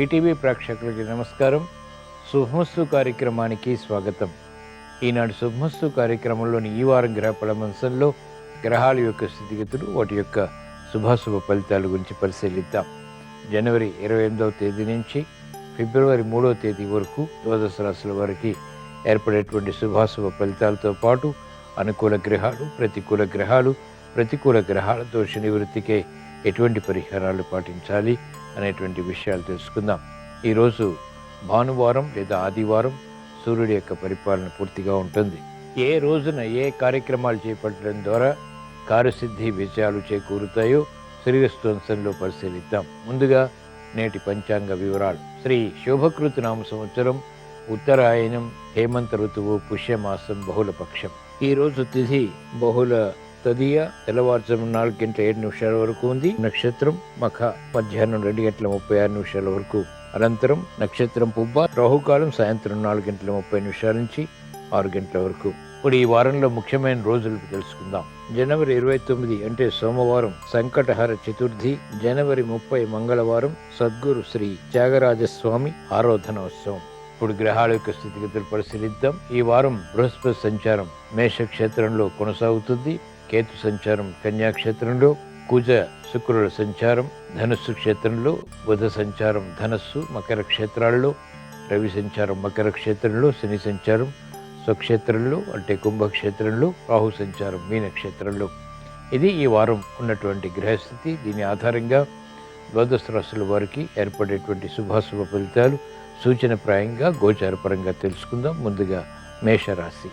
ETV ప్రేక్షకులకి నమస్కారం. శుభమస్తు కార్యక్రమానికి స్వాగతం. ఈనాడు శుభమస్తు కార్యక్రమంలోని ఈ వారం గ్రహ పరామర్శంలో గ్రహాల యొక్క స్థితిగతులు, వాటి యొక్క శుభాశుభ ఫలితాల గురించి పరిశీలిద్దాం. జనవరి 28వ తేదీ నుంచి ఫిబ్రవరి 3వ తేదీ వరకు ద్వాదశ రాశుల వారికి ఏర్పడేటువంటి శుభాశుభ ఫలితాలతో పాటు అనుకూల గ్రహాలు, ప్రతికూల గ్రహాల దోష నివృత్తికే ఎటువంటి పరిహారాలు పాటించాలి అనేటువంటి విషయాలు తెలుసుకుందాం. ఈరోజు భానువారం లేదా ఆదివారం, సూర్యుడి యొక్క పరిపాలన పూర్తిగా ఉంటుంది. ఏ రోజున ఏ కార్యక్రమాలు చేపట్టడం ద్వారా కార్యసిద్ధి విజయాలు చేకూరుతాయో శ్రీరస్తు అంశంలో పరిశీలిద్దాం. ముందుగా నేటి పంచాంగ వివరాలు. శ్రీ శోభకృత నామ సంవత్సరం, ఉత్తరాయణం, హేమంత ఋతువు, పుష్యమాసం, బహుళపక్షం. ఈరోజు తిథి బహుళ తదియ, తెల్లవారుజాము 4:07 వరకు ఉంది. నక్షత్రం మఖ, మధ్యాహ్నం 2:36 వరకు. అనంతరం నక్షత్రం పుబ్బ. రాహుకాలం సాయంత్రం 4:30 నుంచి 6 వరకు. ఇప్పుడు ఈ వారంలో ముఖ్యమైన రోజులు తెలుసుకుందాం. జనవరి 29 అంటే సోమవారం సంకటహర చతుర్థి. జనవరి 30 మంగళవారం సద్గురు శ్రీ త్యాగరాజస్వామి ఆరాధనోత్సవం. ఇప్పుడు గ్రహాల యొక్క స్థితిగతులు పరిశీలిద్దాం. ఈ వారం బృహస్పతి సంచారం మేష క్షేత్రంలో కొనసాగుతుంది. కేతు సంచారం కన్యాక్షేత్రంలో, కుజ శుక్రుల సంచారం ధనుస్సు క్షేత్రంలో, బుధ సంచారం ధనస్సు మకర క్షేత్రాల్లో, రవి సంచారం మకర క్షేత్రంలో, శని సంచారం స్వక్షేత్రంలో అంటే కుంభక్షేత్రంలో, రాహు సంచారం మీనక్షేత్రంలో. ఇది ఈ వారం ఉన్నటువంటి గ్రహస్థితి. దీని ఆధారంగా ద్వాదశ రాశుల వారికి ఏర్పడేటువంటి శుభాశుభ ఫలితాలు సూచనప్రాయంగా గోచారపరంగా తెలుసుకుందాం. ముందుగా మేషరాశి.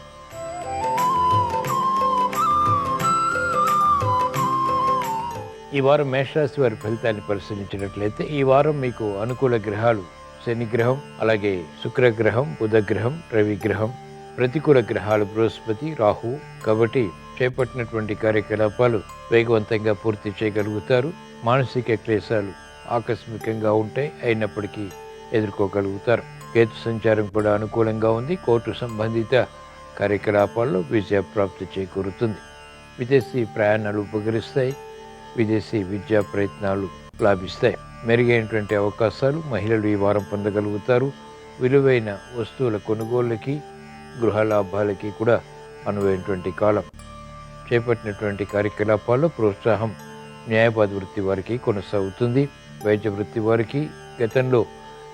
ఈ వారం మేషరాశి వారి ఫలితాన్ని పరిశీలించినట్లయితే ఈ వారం మీకు అనుకూల గ్రహాలు శని గ్రహం, అలాగే శుక్రగ్రహం, బుధగ్రహం, రవి గ్రహం. ప్రతికూల గ్రహాలు బృహస్పతి, రాహు. కాబట్టి చేపట్టినటువంటి కార్యకలాపాలు వేగవంతంగా పూర్తి చేయగలుగుతారు. మానసిక క్లేశాలు ఆకస్మికంగా ఉంటాయి, అయినప్పటికీ ఎదుర్కోగలుగుతారు. కేతు సంచారం కూడా అనుకూలంగా ఉంది. కోర్టు సంబంధిత కార్యకలాపాల్లో విజయప్రాప్తి చేకూరుతుంది. విదేశీ ప్రయాణాలు ఉపకరిస్తాయి. విదేశీ విద్యా ప్రయత్నాలు లాభిస్తాయి. మెరుగైనటువంటి అవకాశాలు మహిళలు ఈ వారం పొందగలుగుతారు. విలువైన వస్తువుల కొనుగోళ్ళకి, గృహ లాభాలకి కూడా అనువైనటువంటి కాలం. చేపట్టినటువంటి కార్యకలాపాల్లో ప్రోత్సాహం న్యాయవాద వృత్తి వారికి కొనసాగుతుంది. వైద్య వృత్తి వారికి గతంలో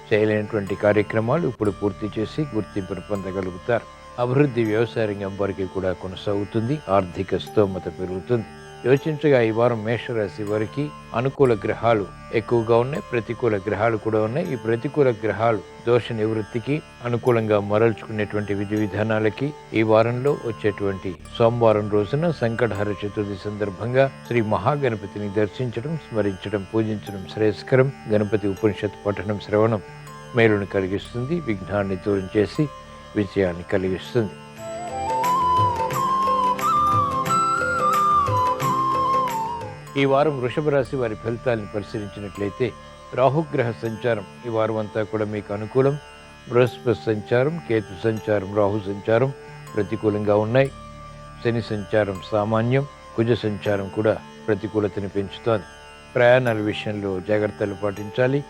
చేయలేనటువంటి కార్యక్రమాలు ఇప్పుడు పూర్తి చేసి గుర్తింపును పొందగలుగుతారు. అభివృద్ధి వ్యవసాయ రంగం వారికి కూడా కొనసాగుతుంది. ఆర్థిక స్తోమత పెరుగుతుంది. యోచించగా ఈ వారం మేషరాశి వారికి అనుకూల గ్రహాలు ఎక్కువగా ఉన్నాయి, ప్రతికూల గ్రహాలు కూడా ఉన్నాయి. ఈ ప్రతికూల గ్రహాలు దోష నివృత్తికి అనుకూలంగా మరల్చుకునేటువంటి విధి విధానాలకి ఈ వారంలో వచ్చేటువంటి సోమవారం రోజున సంకటహర చతుర్థి సందర్భంగా శ్రీ మహాగణపతిని దర్శించడం, స్మరించడం, పూజించడం శ్రేయస్కరం. గణపతి ఉపనిషత్ పఠనం, శ్రవణం మేలును కలిగిస్తుంది. విఘ్నాన్ని దూరం చేసి విజయాన్ని కలిగిస్తుంది. ఈ వారం వృషభ రాశి వారి ఫలితాలను పరిశీలించినట్లయితే రాహుగ్రహ సంచారం ఈ వారం అంతా కూడా మీకు అనుకూలం. బృహస్పతి సంచారం, కేతు సంచారం, రాహు సంచారం ప్రతికూలంగా ఉన్నాయి. శని సంచారం సామాన్యం. కుజ సంచారం కూడా ప్రతికూలతని పెంచుతోంది. ప్రయాణాల విషయంలో జాగ్రత్తలు పాటించాలి.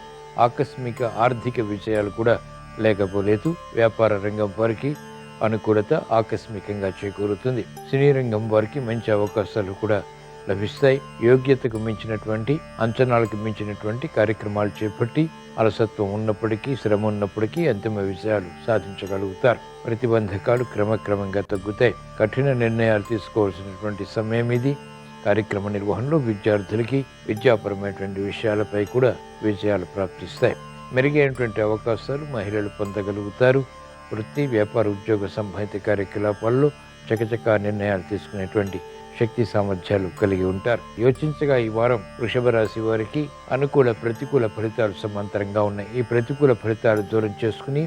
ఆకస్మిక ఆర్థిక విజయాలు కూడా లేకపోలేదు. వ్యాపార రంగం వారికి అనుకూలత ఆకస్మికంగా చేకూరుతుంది. సినీ రంగం వారికి మంచి అవకాశాలు కూడా లభిస్తాయి. యోగ్యతకు మించినటువంటి, అంచనాలకు మించినటువంటి కార్యక్రమాలు చేపట్టి అలసత్వం ఉన్నప్పటికీ, శ్రమ ఉన్నప్పటికీ అంతిమ విజయాలు సాధించగలుగుతారు. ప్రతిబంధకాలు క్రమక్రమంగా తగ్గుతాయి. కఠిన నిర్ణయాలు తీసుకోవాల్సినటువంటి సమయం ఇది. కార్యక్రమ నిర్వహణలో విద్యార్థులకి విద్యాపరమైనటువంటి విషయాలపై కూడా విజయాలు ప్రాప్తిస్తాయి. మెరుగైనటువంటి అవకాశాలు మహిళలు పొందగలుగుతారు. వృత్తి, వ్యాపార, ఉద్యోగ సంబంధిత కార్యకలాపాల్లో చకచకా నిర్ణయాలు తీసుకునేటువంటి శక్తి సామర్థ్యాలు కలిగి ఉంటారు. యోచించగా ఈ వారం వృషభ రాశి వారికి అనుకూల, ప్రతికూల ఫలితాలు సమాంతరంగా ఉన్నాయి. ఈ ప్రతికూల ఫలితాలు దూరం చేసుకుని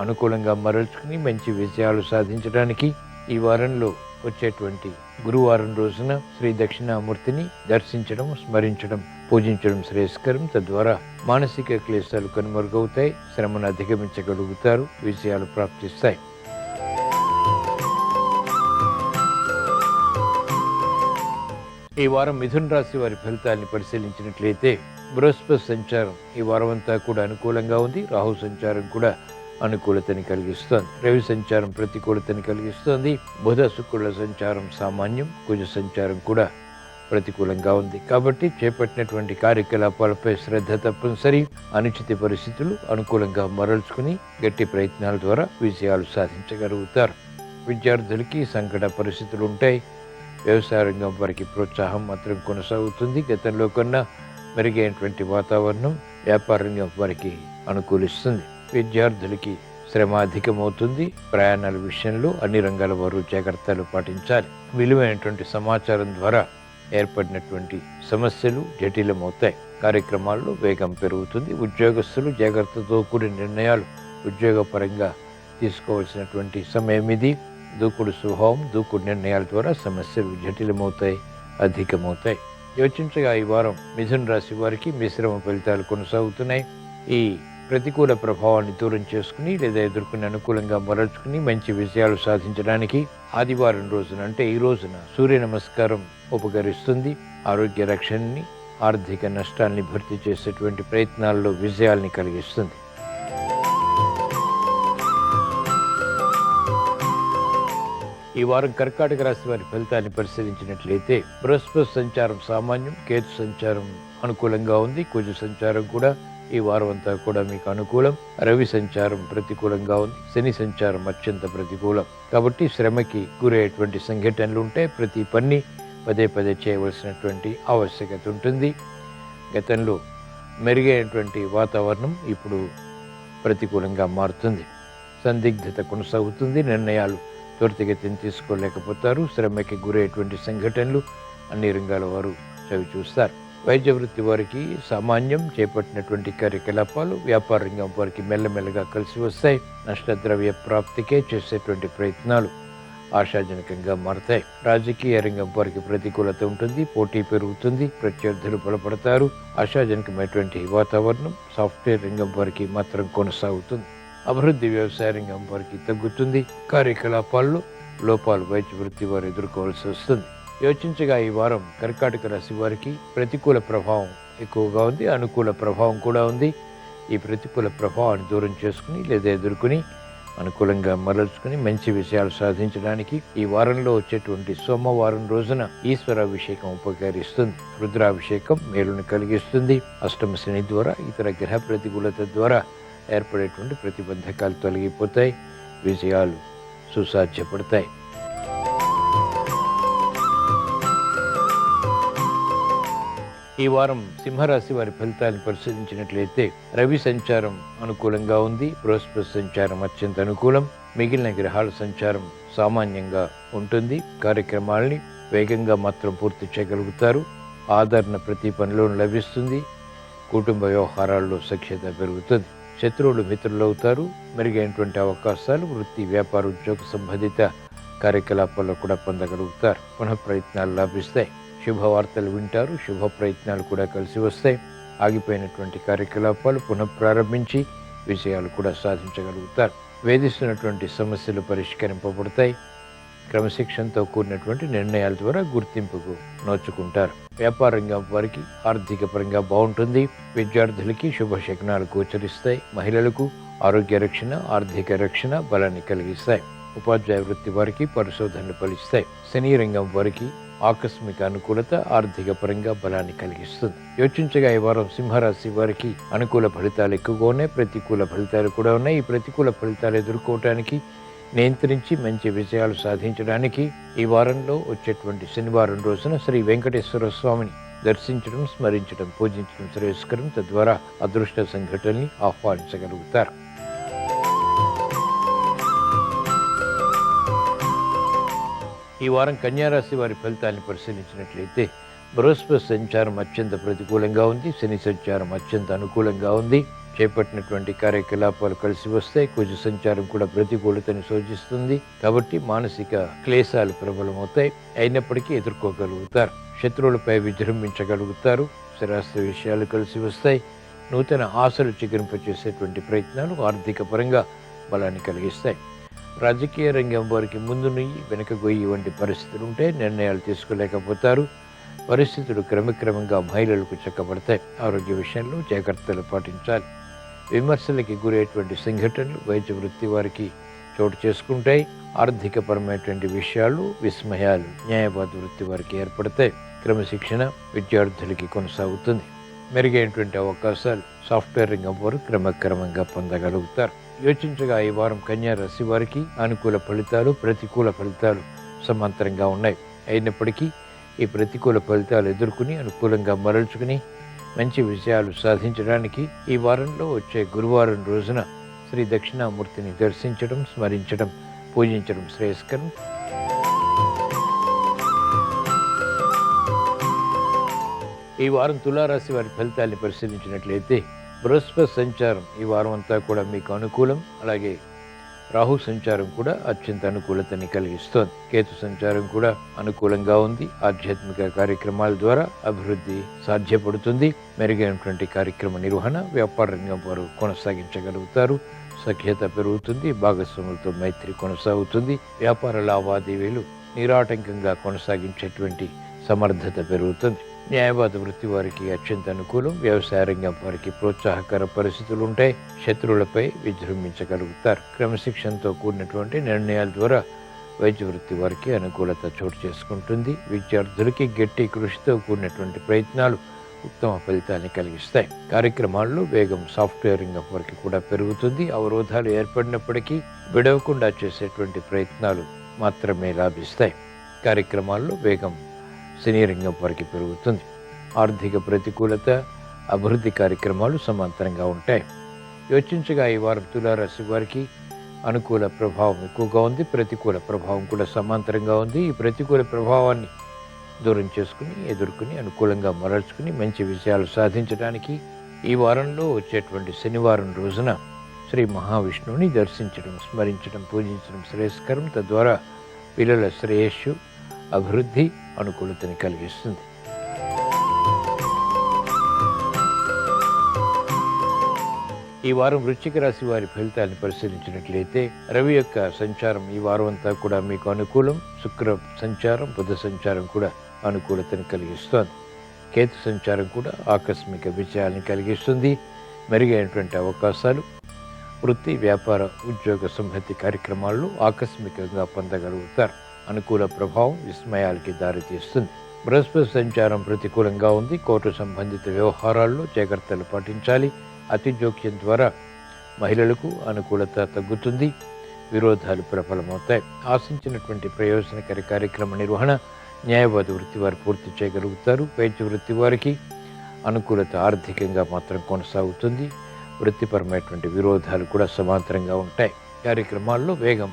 అనుకూలంగా మరల్చుకుని మంచి విజయాలు సాధించడానికి ఈ వారంలో వచ్చేటువంటి గురువారం రోజున శ్రీ దక్షిణామూర్తిని దర్శించడం, స్మరించడం, పూజించడం శ్రేయస్కరం. తద్వారా మానసిక క్లేశాలు కనుమరుగవుతాయి. శ్రమను అధిగమించగలుగుతారు. విజయాలు ప్రాప్తిస్తాయి. ఈ వారం మిథున రాశి వారి ఫలితాన్ని పరిశీలించినట్లయితే బృహస్పతి సంచారం ఈ వారం అంతా కూడా అనుకూలంగా ఉంది. రాహు సంచారం కూడా అనుకూలతని కలిగిస్తోంది. రవి సంచారం ప్రతికూలతని కలిగిస్తోంది. బుధ శుక్రుల సంచారం సామాన్యం. కుజ సంచారం కూడా ప్రతికూలంగా ఉంది. కాబట్టి చేపట్టినటువంటి కార్యకలాపాలపై శ్రద్ధ తప్పనిసరి. అనుచిత పరిస్థితులు అనుకూలంగా మరల్చుకుని గట్టి ప్రయత్నాల ద్వారా విజయాలు సాధించగలుగుతారు. విద్యార్థులకి సంకట పరిస్థితులు ఉంటాయి. వ్యవసాయ రంగం వారికి ప్రోత్సాహం మాత్రం కొనసాగుతుంది. గతంలో కన్నా మెరుగైనటువంటి వాతావరణం వ్యాపార రంగం వారికి అనుకూలిస్తుంది. విద్యార్థులకి శ్రమ అధికమవుతుంది. ప్రయాణాల విషయంలో అన్ని రంగాల వారు జాగ్రత్తలు పాటించాలి. విలువైనటువంటి సమాచారం ద్వారా ఏర్పడినటువంటి సమస్యలు జటిలమవుతాయి. కార్యక్రమాల్లో వేగం పెరుగుతుంది. ఉద్యోగస్తులు జాగ్రత్తతో కూడిన నిర్ణయాలు ఉద్యోగపరంగా తీసుకోవాల్సినటువంటి సమయం ఇది. దూకుడు స్వభావం, దూకుడు నిర్ణయాల ద్వారా సమస్యలు జటిలమవుతాయి, అధికమవుతాయి. యోచించగా ఈ వారం మిథున రాశి వారికి మిశ్రమ ఫలితాలు కొనసాగుతున్నాయి. ఈ ప్రతికూల ప్రభావాన్ని దూరం చేసుకుని లేదా ఎదుర్కొని అనుకూలంగా మరల్చుకుని మంచి విజయాలు సాధించడానికి ఆదివారం రోజున అంటే ఈ రోజున సూర్య నమస్కారం ఉపకరిస్తుంది. ఆరోగ్య రక్షణని, ఆర్థిక నష్టాల్ని భర్తీ చేసేటువంటి ప్రయత్నాల్లో విజయాల్ని కలిగిస్తుంది. ఈ వారం కర్కాటక రాశి వారి ఫలితాన్ని పరిశీలించినట్లయితే బృహస్పతి సంచారం సామాన్యం. కేతు సంచారం అనుకూలంగా ఉంది. కుజ సంచారం కూడా ఈ వారం అంతా కూడా మీకు అనుకూలం. రవి సంచారం ప్రతికూలంగా ఉంది. శని సంచారం అత్యంత ప్రతికూలం. కాబట్టి శ్రమకి గురయ్యేటువంటి సంఘటనలు ఉంటాయి. ప్రతి పని పదే పదే చేయవలసినటువంటి ఆవశ్యకత ఉంటుంది. గతంలో మెరుగైనటువంటి వాతావరణం ఇప్పుడు ప్రతికూలంగా మారుతుంది. సందిగ్ధత కొనసాగుతుంది. నిర్ణయాలు త్వరితగతిని తీసుకోలేకపోతారు. శ్రమకి గురయ్యేటువంటి సంఘటనలు అన్ని రంగాల వారు చవి చూస్తారు. వైద్య వృత్తి వారికి సామాన్యం. చేపట్టినటువంటి కార్యకలాపాలు వ్యాపార రంగం వారికి మెల్లమెల్లగా కలిసి వస్తాయి. నష్టద్రవ్య ప్రాప్తికే చేసేటువంటి ప్రయత్నాలు ఆశాజనకంగా మారతాయి. రాజకీయ రంగం వారికి ప్రతికూలత ఉంటుంది. పోటీ పెరుగుతుంది. ప్రత్యర్థులు బలపడతారు. ఆశాజనకమైనటువంటి వాతావరణం సాఫ్ట్వేర్ రంగం వారికి మాత్రం కొనసాగుతుంది. అభివృద్ధి వ్యవసాయ రంగం వారికి తగ్గుతుంది. కార్యకలాపాల్లో లోపాలు వైద్య వృత్తి వారు ఎదుర్కోవాల్సి వస్తుంది. యోచించగా ఈ వారం కర్కాటక రాశి వారికి ప్రతికూల ప్రభావం ఎక్కువగా ఉంది. అనుకూల ప్రభావం కూడా ఉంది. ఈ ప్రతికూల ప్రభావాన్ని దూరం చేసుకుని లేదా ఎదుర్కొని అనుకూలంగా మరల్చుకుని మంచి విషయాలు సాధించడానికి ఈ వారంలో వచ్చేటువంటి సోమవారం రోజున ఈశ్వరాభిషేకం ఉపకరిస్తుంది. రుద్రాభిషేకం మేలును కలిగిస్తుంది. అష్టమ శని ద్వారా ఇతర గ్రహ ప్రతికూలత ద్వారా ఏర్పడేటువంటి ప్రతిబంధకాలు తొలగిపోతాయి. విజయాలు సుసాధ్యపడతాయి. ఈ వారం సింహరాశి వారి ఫలితాలను పరిశీలించినట్లయితే రవి సంచారం అనుకూలంగా ఉంది. బృహస్పతి సంచారం అత్యంత అనుకూలం. మిగిలిన గ్రహాల సంచారం సామాన్యంగా ఉంటుంది. కార్యక్రమాలని వేగంగా మాత్రం పూర్తి చేయగలుగుతారు. ఆదరణ ప్రతి పనిలోనూ లభిస్తుంది. కుటుంబ వ్యవహారాల్లో సఖ్యత పెరుగుతుంది. శత్రువులు మిత్రులు అవుతారు. మెరుగైనటువంటి అవకాశాలు వృత్తి, వ్యాపార, ఉద్యోగ సంబంధిత కార్యకలాపాల్లో కూడా పొందగలుగుతారు. పునః ప్రయత్నాలు లాభిస్తాయి. శుభవార్తలు వింటారు. శుభ ప్రయత్నాలు కూడా కలిసి వస్తాయి. ఆగిపోయినటువంటి కార్యకలాపాలు పునఃప్రారంభించి విజయాలు కూడా సాధించగలుగుతారు. వేధిస్తున్నటువంటి సమస్యలు పరిష్కరింపబడతాయి. క్రమశిక్షణతో కూడినటువంటి నిర్ణయాల ద్వారా గుర్తింపుకు నోచుకుంటారు. వ్యాపార రంగం వారికి ఆర్థిక పరంగా బాగుంటుంది. విద్యార్థులకి శుభశకునాలు గోచరిస్తాయి. మహిళలకు ఆరోగ్య రక్షణ, ఆర్థిక రక్షణ బలాన్ని కలిగిస్తాయి. ఉపాధ్యాయ వృత్తి వారికి పరిశోధనలు ఫలిస్తాయి. సినీ రంగం వారికి ఆకస్మిక అనుకూలత ఆర్థిక పరంగా బలాన్ని కలిగిస్తుంది. యోచించగా ఈ వారం సింహరాశి వారికి అనుకూల ఫలితాలు ఎక్కువగా ఉన్నాయి. ప్రతికూల ఫలితాలు కూడా ఉన్నాయి. ఈ ప్రతికూల ఫలితాలు ఎదుర్కోవటానికి, నియంత్రించి మంచి విజయాలు సాధించడానికి ఈ వారంలో వచ్చేటువంటి శనివారం రోజున శ్రీ వెంకటేశ్వర స్వామిని దర్శించడం, స్మరించడం, పూజించడం శ్రేయస్కరం. తద్వారా అదృష్ట సంఘటనల్ని ఆహ్వానించగలుగుతారు. ఈ వారం కన్యారాశి వారి ఫలితాన్ని పరిశీలించినట్లయితే బృహస్పతి సంచారం అత్యంత ప్రతికూలంగా ఉంది. శని సంచారం అత్యంత అనుకూలంగా ఉంది. చేపట్టినటువంటి కార్యకలాపాలు కలిసి వస్తాయి. కుజ సంచారం కూడా ప్రతికూలతని సూచిస్తుంది. కాబట్టి మానసిక క్లేశాలు ప్రబలమవుతాయి. అయినప్పటికీ ఎదుర్కోగలుగుతారు. శత్రువులపై విజృంభించగలుగుతారు. స్థిరాస్తి విషయాలు కలిసి వస్తాయి. నూతన ఆశలు చిగురింపచేసేటువంటి ప్రయత్నాలు ఆర్థిక పరంగా బలాన్ని కలిగిస్తాయి. రాజకీయ రంగం వారికి ముందు నుయ్యి వెనుక గొయ్యి వంటి పరిస్థితులు ఉంటే నిర్ణయాలు తీసుకోలేకపోతారు. పరిస్థితులు క్రమక్రమంగా మహిళలకు చక్కబడతాయి. ఆరోగ్య విషయంలో జాగ్రత్తలు పాటించాలి. విమర్శలకి గురయ్యేటువంటి సంఘటనలు వైద్య వృత్తి వారికి చోటు చేసుకుంటాయి. ఆర్థికపరమైనటువంటి విషయాలు, విస్మయాలు న్యాయవాద వృత్తి వారికి ఏర్పడతాయి. క్రమశిక్షణ విద్యార్థులకి కొనసాగుతుంది. మెరుగైనటువంటి అవకాశాలు సాఫ్ట్వేర్ రంగం వారు క్రమక్రమంగా పొందగలుగుతారు. యోచించగా ఈ వారం కన్యా రాశి వారికి అనుకూల ఫలితాలు, ప్రతికూల ఫలితాలు సమాంతరంగా ఉన్నాయి. అయినప్పటికీ ఈ ప్రతికూల ఫలితాలు ఎదుర్కొని అనుకూలంగా మరల్చుకుని మంచి విజయాలు సాధించడానికి ఈ వారంలో వచ్చే గురువారం రోజున శ్రీ దక్షిణామూర్తిని దర్శించడం, స్మరించడం, పూజించడం శ్రేయస్కరం. ఈ వారం తులారాశి వారి ఫలితాన్ని పరిశీలించినట్లయితే బృహస్పతి సంచారం ఈ వారం అంతా కూడా మీకు అనుకూలం. అలాగే రాహు సంచారం కూడా అత్యంత అనుకూలతని కలిగిస్తోంది. కేతు సంచారం కూడా అనుకూలంగా ఉంది. ఆధ్యాత్మిక కార్యక్రమాల ద్వారా అభివృద్ధి సాధ్యపడుతుంది. మెరుగైనటువంటి కార్యక్రమ నిర్వహణ వ్యాపార రంగం వారు కొనసాగించగలుగుతారు. సఖ్యత పెరుగుతుంది. భాగస్వాములతో మైత్రి కొనసాగుతుంది. వ్యాపార లావాదేవీలు నిరాటంకంగా కొనసాగించేటువంటి సమర్థత పెరుగుతుంది. న్యాయవాద వృత్తి వారికి అత్యంత అనుకూలం. వ్యవసాయ రంగం వారికి ప్రోత్సాహకర పరిస్థితులు ఉంటాయి. శత్రువులపై విజృంభించగలుగుతారు. క్రమశిక్షణతో కూడినటువంటి నిర్ణయాల ద్వారా వైద్య వృత్తి వారికి అనుకూలత చోటు చేసుకుంటుంది. విద్యార్థులకి గట్టి కృషితో కూడినటువంటి ప్రయత్నాలు ఉత్తమ ఫలితాన్ని కలిగిస్తాయి. కార్యక్రమాల్లో వేగం సాఫ్ట్వేర్ రంగం వారికి కూడా పెరుగుతుంది. అవరోధాలు ఏర్పడినప్పటికీ విడవకుండా చేసేటువంటి ప్రయత్నాలు మాత్రమే లాభిస్తాయి. కార్యక్రమాల్లో వేగం సినీ రంగం వారికి పెరుగుతుంది. ఆర్థిక ప్రతికూలత, అభివృద్ధి కార్యక్రమాలు సమాంతరంగా ఉంటాయి. యోచించగా ఈ వారం తులారాశి వారికి అనుకూల ప్రభావం ఎక్కువగా ఉంది. ప్రతికూల ప్రభావం కూడా సమాంతరంగా ఉంది. ఈ ప్రతికూల ప్రభావాన్ని దూరం చేసుకుని ఎదుర్కొని అనుకూలంగా మరల్చుకుని మంచి విజయాలు సాధించడానికి ఈ వారంలో వచ్చేటువంటి శనివారం రోజున శ్రీ మహావిష్ణువుని దర్శించడం, స్మరించడం, పూజించడం శ్రేయస్కరం. తద్వారా పిల్లల శ్రేయస్సు, అభివృద్ధి, అనుకూలతని కలిగిస్తుంది. ఈ వారం వృశ్చిక రాశి వారి ఫలితాన్ని పరిశీలించినట్లయితే రవి యొక్క సంచారం ఈ వారం అంతా కూడా మీకు అనుకూలం. శుక్ర సంచారం, బుధ సంచారం కూడా అనుకూలతని కలిగిస్తోంది. కేతు సంచారం కూడా ఆకస్మిక విజయాన్ని కలిగిస్తుంది. మెరుగైనటువంటి అవకాశాలు వృత్తి, వ్యాపార, ఉద్యోగ సంహతి కార్యక్రమాల్లో ఆకస్మికంగా పొందగలుగుతారు. అనుకూల ప్రభావం విస్మయాలకి దారితీస్తుంది. బృహస్పతి సంచారం ప్రతికూలంగా ఉంది. కోర్టు సంబంధిత వ్యవహారాల్లో జాగ్రత్తలు పాటించాలి. అతి జోక్యం ద్వారా మహిళలకు అనుకూలత తగ్గుతుంది. విరోధాలు ప్రబలమవుతాయి. ఆశించినటువంటి ప్రయోజనకర కార్యక్రమ నిర్వహణ న్యాయవాద వృత్తి వారు పూర్తి చేయగలుగుతారు. వైద్య వృత్తి వారికి అనుకూలత ఆర్థికంగా మాత్రం కొనసాగుతుంది. వృత్తిపరమైనటువంటి విరోధాలు కూడా సమాంతరంగా ఉంటాయి. కార్యక్రమాల్లో వేగం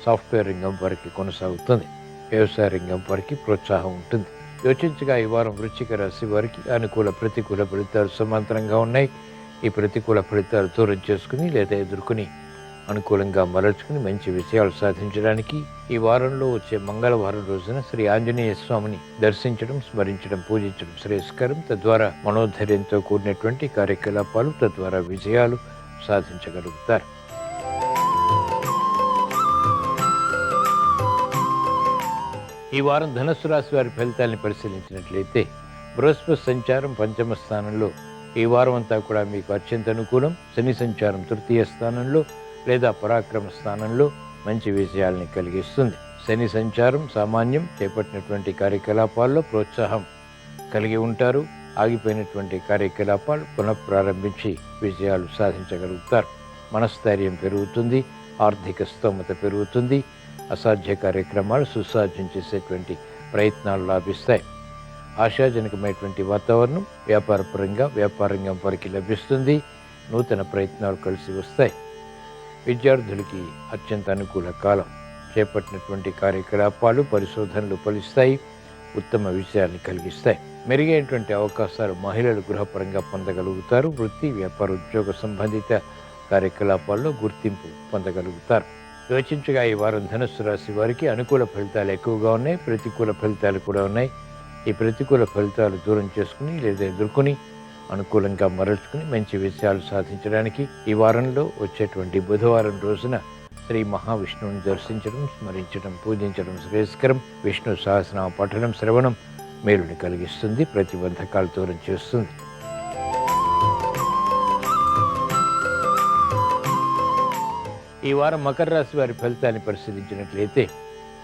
సాఫ్ట్వేర్ రంగం వారికి కొనసాగుతుంది. వ్యవసాయ రంగం వారికి ప్రోత్సాహం ఉంటుంది. యోచించగా ఈ వారం వృశ్చిక రాశి వారికి అనుకూల, ప్రతికూల ఫలితాలు సమాంతరంగా ఉన్నాయి. ఈ ప్రతికూల ఫలితాలు దూరం చేసుకుని లేదా ఎదుర్కొని అనుకూలంగా మరల్చుకుని మంచి విజయాలు సాధించడానికి ఈ వారంలో వచ్చే మంగళవారం రోజున శ్రీ ఆంజనేయ స్వామిని దర్శించడం, స్మరించడం, పూజించడం శ్రేయస్కరం. తద్వారా మనోధైర్యంతో కూడినటువంటి కార్యకలాపాలు, తద్వారా విజయాలు సాధించగలుగుతారు. ఈ వారం ధనుస్సు రాశి వారి ఫలితాలను పరిశీలించినట్లయితే బృహస్పతి సంచారం పంచమ స్థానంలో ఈ వారం అంతా కూడా మీకు అత్యంత అనుకూలం. శని సంచారం తృతీయ స్థానంలో లేదా పరాక్రమ స్థానంలో మంచి విజయాల్ని కలిగిస్తుంది. శని సంచారం సామాన్యం. చేపట్టినటువంటి కార్యకలాపాల్లో ప్రోత్సాహం కలిగి ఉంటారు. ఆగిపోయినటువంటి కార్యకలాపాలు పునఃప్రారంభించి విజయాలు సాధించగలుగుతారు. మనస్థైర్యం పెరుగుతుంది. ఆర్థిక స్తోమత పెరుగుతుంది. అసాధ్య కార్యక్రమాలు సుసాధ్యం చేసేటువంటి ప్రయత్నాలు లాభిస్తాయి. ఆశాజనకమైనటువంటి వాతావరణం వ్యాపారపరంగా వ్యాపార రంగం వారికి లభిస్తుంది. నూతన ప్రయత్నాలు కలిసి వస్తాయి. విద్యార్థులకి అత్యంత అనుకూల కాలం. చేపట్టినటువంటి కార్యకలాపాలు, పరిశోధనలు ఫలిస్తాయి. ఉత్తమ విజయాన్ని కలిగిస్తాయి. మెరుగైనటువంటి అవకాశాలు మహిళలు గృహపరంగా పొందగలుగుతారు. వృత్తి, వ్యాపార, ఉద్యోగ సంబంధిత కార్యకలాపాల్లో గుర్తింపు పొందగలుగుతారు. యోచించగా ఈ వారం ధనుస్సు రాశి వారికి అనుకూల ఫలితాలు ఎక్కువగా ఉన్నాయి. ప్రతికూల ఫలితాలు కూడా ఉన్నాయి. ఈ ప్రతికూల ఫలితాలు దూరం చేసుకుని లేదా ఎదుర్కొని అనుకూలంగా మరల్చుకుని మంచి విజయాలు సాధించడానికి ఈ వారంలో వచ్చేటువంటి బుధవారం రోజున శ్రీ మహావిష్ణువుని దర్శించడం, స్మరించడం, పూజించడం శ్రేయస్కరం. విష్ణు సహస్రనామ పఠనం, శ్రవణం మేలుని కలిగిస్తుంది, ప్రతిబంధకాలు దూరం చేస్తుంది. ఈ వారం మకర రాశి వారి ఫలితాన్ని పరిశీలించినట్లయితే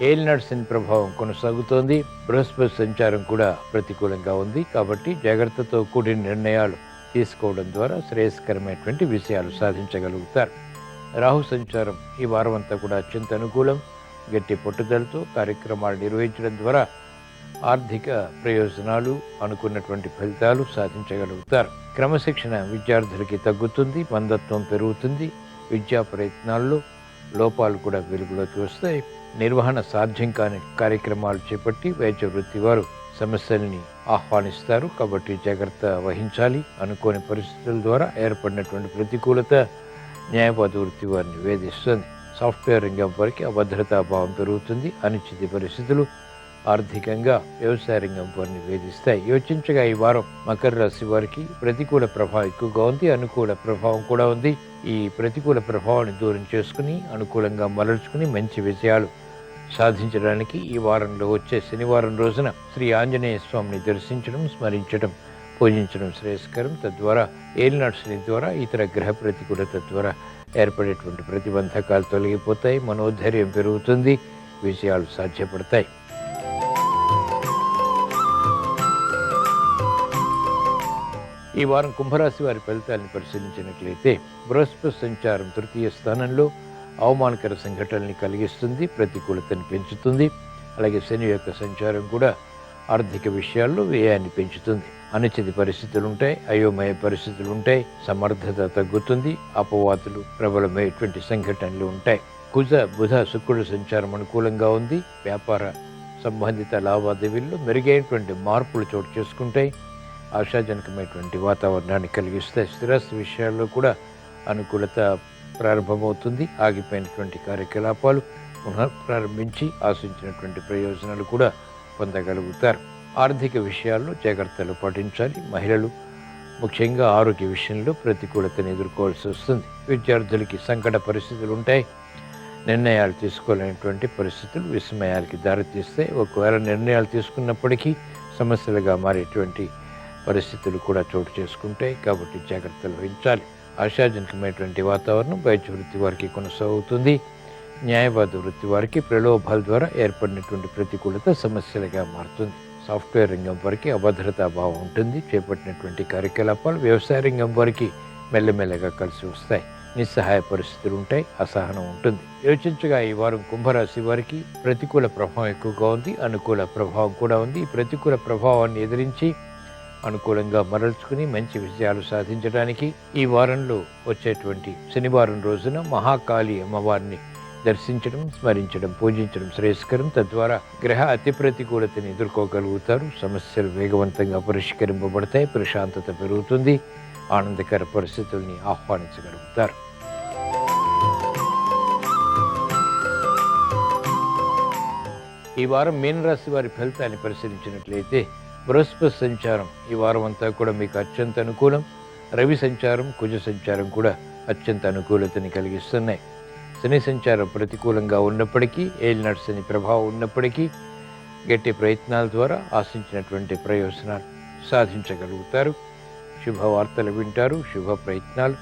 ఏలినాటి శని ప్రభావం కొనసాగుతోంది. బృహస్పతి సంచారం కూడా ప్రతికూలంగా ఉంది. కాబట్టి జాగ్రత్తతో కూడిన నిర్ణయాలు తీసుకోవడం ద్వారా శ్రేయస్కరమైనటువంటి విషయాలు సాధించగలుగుతారు. రాహు సంచారం ఈ వారం అంతా కూడా అత్యంత అనుకూలం. గట్టి పట్టుదలతో కార్యక్రమాలు నిర్వహించడం ద్వారా ఆర్థిక ప్రయోజనాలు, అనుకున్నటువంటి ఫలితాలు సాధించగలుగుతారు. క్రమశిక్షణ విద్యార్థులకి తగ్గుతుంది, మందత్వం పెరుగుతుంది. విద్యా ప్రయత్నాల్లో లోపాలు కూడా వెలుగులోకి వస్తాయి. నిర్వహణ సాధ్యం కాని కార్యక్రమాలు చేపట్టి వైద్య వృత్తి వారు సమస్యల్ని ఆహ్వానిస్తారు. కాబట్టి జాగ్రత్త వహించాలి. అనుకోని పరిస్థితుల ద్వారా ఏర్పడినటువంటి ప్రతికూలత న్యాయవాద వృత్తి వారిని వేధిస్తుంది. సాఫ్ట్వేర్ రంగం వారికి అభద్రతా భావం పెరుగుతుంది. అనిశ్చిత పరిస్థితులు ఆర్థికంగా వ్యవసాయ రంగం వారిని వేధిస్తాయి. యోచించగా ఈ వారం మకర రాశి వారికి ప్రతికూల ప్రభావం ఎక్కువగా ఉంది, అనుకూల ప్రభావం కూడా ఉంది. ఈ ప్రతికూల ప్రభావాన్ని దూరం చేసుకుని అనుకూలంగా మరల్చుకుని మంచి విజయాలు సాధించడానికి ఈ వారంలో వచ్చే శనివారం రోజున శ్రీ ఆంజనేయ స్వామిని దర్శించడం, స్మరించడం, పూజించడం శ్రేయస్కరం. తద్వారా ఏలినాటి శని ద్వారా ఇతర గ్రహ ప్రతికూలత ద్వారా ఏర్పడేటువంటి ప్రతిబంధకాలు తొలగిపోతాయి, మనోధైర్యం పెరుగుతుంది, విజయాలు సాధ్యపడతాయి. ఈ వారం కుంభరాశి వారి ఫలితాలను పరిశీలించినట్లయితే బృహస్పతి సంచారం తృతీయ స్థానంలో అవమానకర సంఘటనల్ని కలిగిస్తుంది, ప్రతికూలతని పెంచుతుంది. అలాగే శని యొక్క సంచారం కూడా ఆర్థిక విషయాల్లో వ్యయాన్ని పెంచుతుంది. అనిశ్చిత పరిస్థితులు ఉంటాయి, అయోమయ పరిస్థితులు ఉంటాయి, సమర్థత తగ్గుతుంది, అపవాదులు ప్రబలమైనటువంటి సంఘటనలు ఉంటాయి. కుజ బుధ శుక్రుడు సంచారం అనుకూలంగా ఉంది. వ్యాపార సంబంధిత లావాదేవీల్లో మెరుగైనటువంటి మార్పులు చోటు చేసుకుంటాయి, ఆశాజనకమైనటువంటి వాతావరణాన్ని కలిగిస్తాయి. స్థిరాస్తి విషయాల్లో కూడా అనుకూలత ప్రారంభమవుతుంది. ఆగిపోయినటువంటి కార్యకలాపాలు పునఃప్రారంభించి ఆశించినటువంటి ప్రయోజనాలు కూడా పొందగలుగుతారు. ఆర్థిక విషయాల్లో జాగ్రత్తలు పాటించాలి. మహిళలు ముఖ్యంగా ఆరోగ్య విషయంలో ప్రతికూలతను ఎదుర్కోవాల్సి వస్తుంది. విద్యార్థులకి సంకట పరిస్థితులు ఉంటాయి. నిర్ణయాలు తీసుకోలేనటువంటి పరిస్థితులు విస్మయాలకి దారితీస్తాయి. ఒకవేళ నిర్ణయాలు తీసుకున్నప్పటికీ సమస్యలుగా మారేటువంటి పరిస్థితులు కూడా చోటు చేసుకుంటాయి. కాబట్టి జాగ్రత్తలు వహించాలి. ఆశాజనకమైనటువంటి వాతావరణం వైద్య వృత్తి వారికి కొనసాగుతుంది. న్యాయవాద వృత్తి వారికి ప్రలోభాల ద్వారా ఏర్పడినటువంటి ప్రతికూలత సమస్యలుగా మారుతుంది. సాఫ్ట్వేర్ రంగం వారికి అభద్రతా భావం ఉంటుంది. చేపట్టినటువంటి కార్యకలాపాలు వ్యవసాయ రంగం వారికి మెల్లమెల్లగా కలిసి వస్తాయి. నిస్సహాయ పరిస్థితులు ఉంటాయి, అసహనం ఉంటుంది. యోచించగా ఈ వారం కుంభరాశి వారికి ప్రతికూల ప్రభావం ఎక్కువగా ఉంది, అనుకూల ప్రభావం కూడా ఉంది. ఈ ప్రతికూల ప్రభావాన్ని ఎదిరించి అనుకూలంగా మరల్చుకుని మంచి విజయాలు సాధించడానికి ఈ వారంలో వచ్చేటువంటి శనివారం రోజున మహాకాళి అమ్మవారిని దర్శించడం, స్మరించడం, పూజించడం శ్రేయస్కరం. తద్వారా గ్రహ అతి ప్రతికూలతని ఎదుర్కోగలుగుతారు. సమస్యలు వేగవంతంగా పరిష్కరింపబడతాయి, ప్రశాంతత పెరుగుతుంది, ఆనందకర పరిస్థితుల్ని ఆహ్వానించగలుగుతారు. ఈ వారం మీనరాశి వారి ఫలితాన్ని పరిశీలించినట్లయితే బృహస్పతి సంచారం ఈ వారం అంతా కూడా మీకు అత్యంత అనుకూలం. రవి సంచారం, కుజ సంచారం కూడా అత్యంత అనుకూలతని కలిగిస్తున్నాయి. శని సంచారం ప్రతికూలంగా ఉన్నప్పటికీ, ఏలినాటి శని ప్రభావం ఉన్నప్పటికీ గట్టి ప్రయత్నాల ద్వారా ఆశించినటువంటి ప్రయోజనాలు సాధించగలుగుతారు. శుభవార్తలు వింటారు, శుభ ప్రయత్నాలు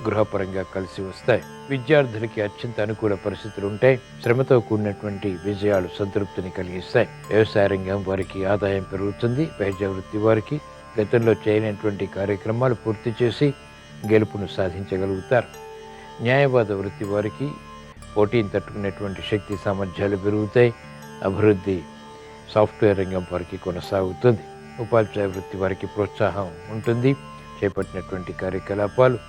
గృహపరంగా కలిసి వస్తాయి. విద్యార్థులకి అత్యంత అనుకూల పరిస్థితులు ఉంటాయి. శ్రమతో కూడినటువంటి విజయాలు సంతృప్తిని కలిగిస్తాయి. వ్యవసాయ రంగం వారికి ఆదాయం పెరుగుతుంది. వైద్య వృత్తి వారికి గతంలో చేయనటువంటి కార్యక్రమాలు పూర్తి చేసి గెలుపును సాధించగలుగుతారు. న్యాయవాద వృత్తి వారికి పోటీని తట్టుకునేటువంటి శక్తి సామర్థ్యాలు పెరుగుతాయి. అభివృద్ధి సాఫ్ట్వేర్ రంగం వారికి కొనసాగుతుంది. ఉపాధ్యాయ వృత్తి వారికి ప్రోత్సాహం ఉంటుంది. చేపట్టినటువంటి కార్యకలాపాలు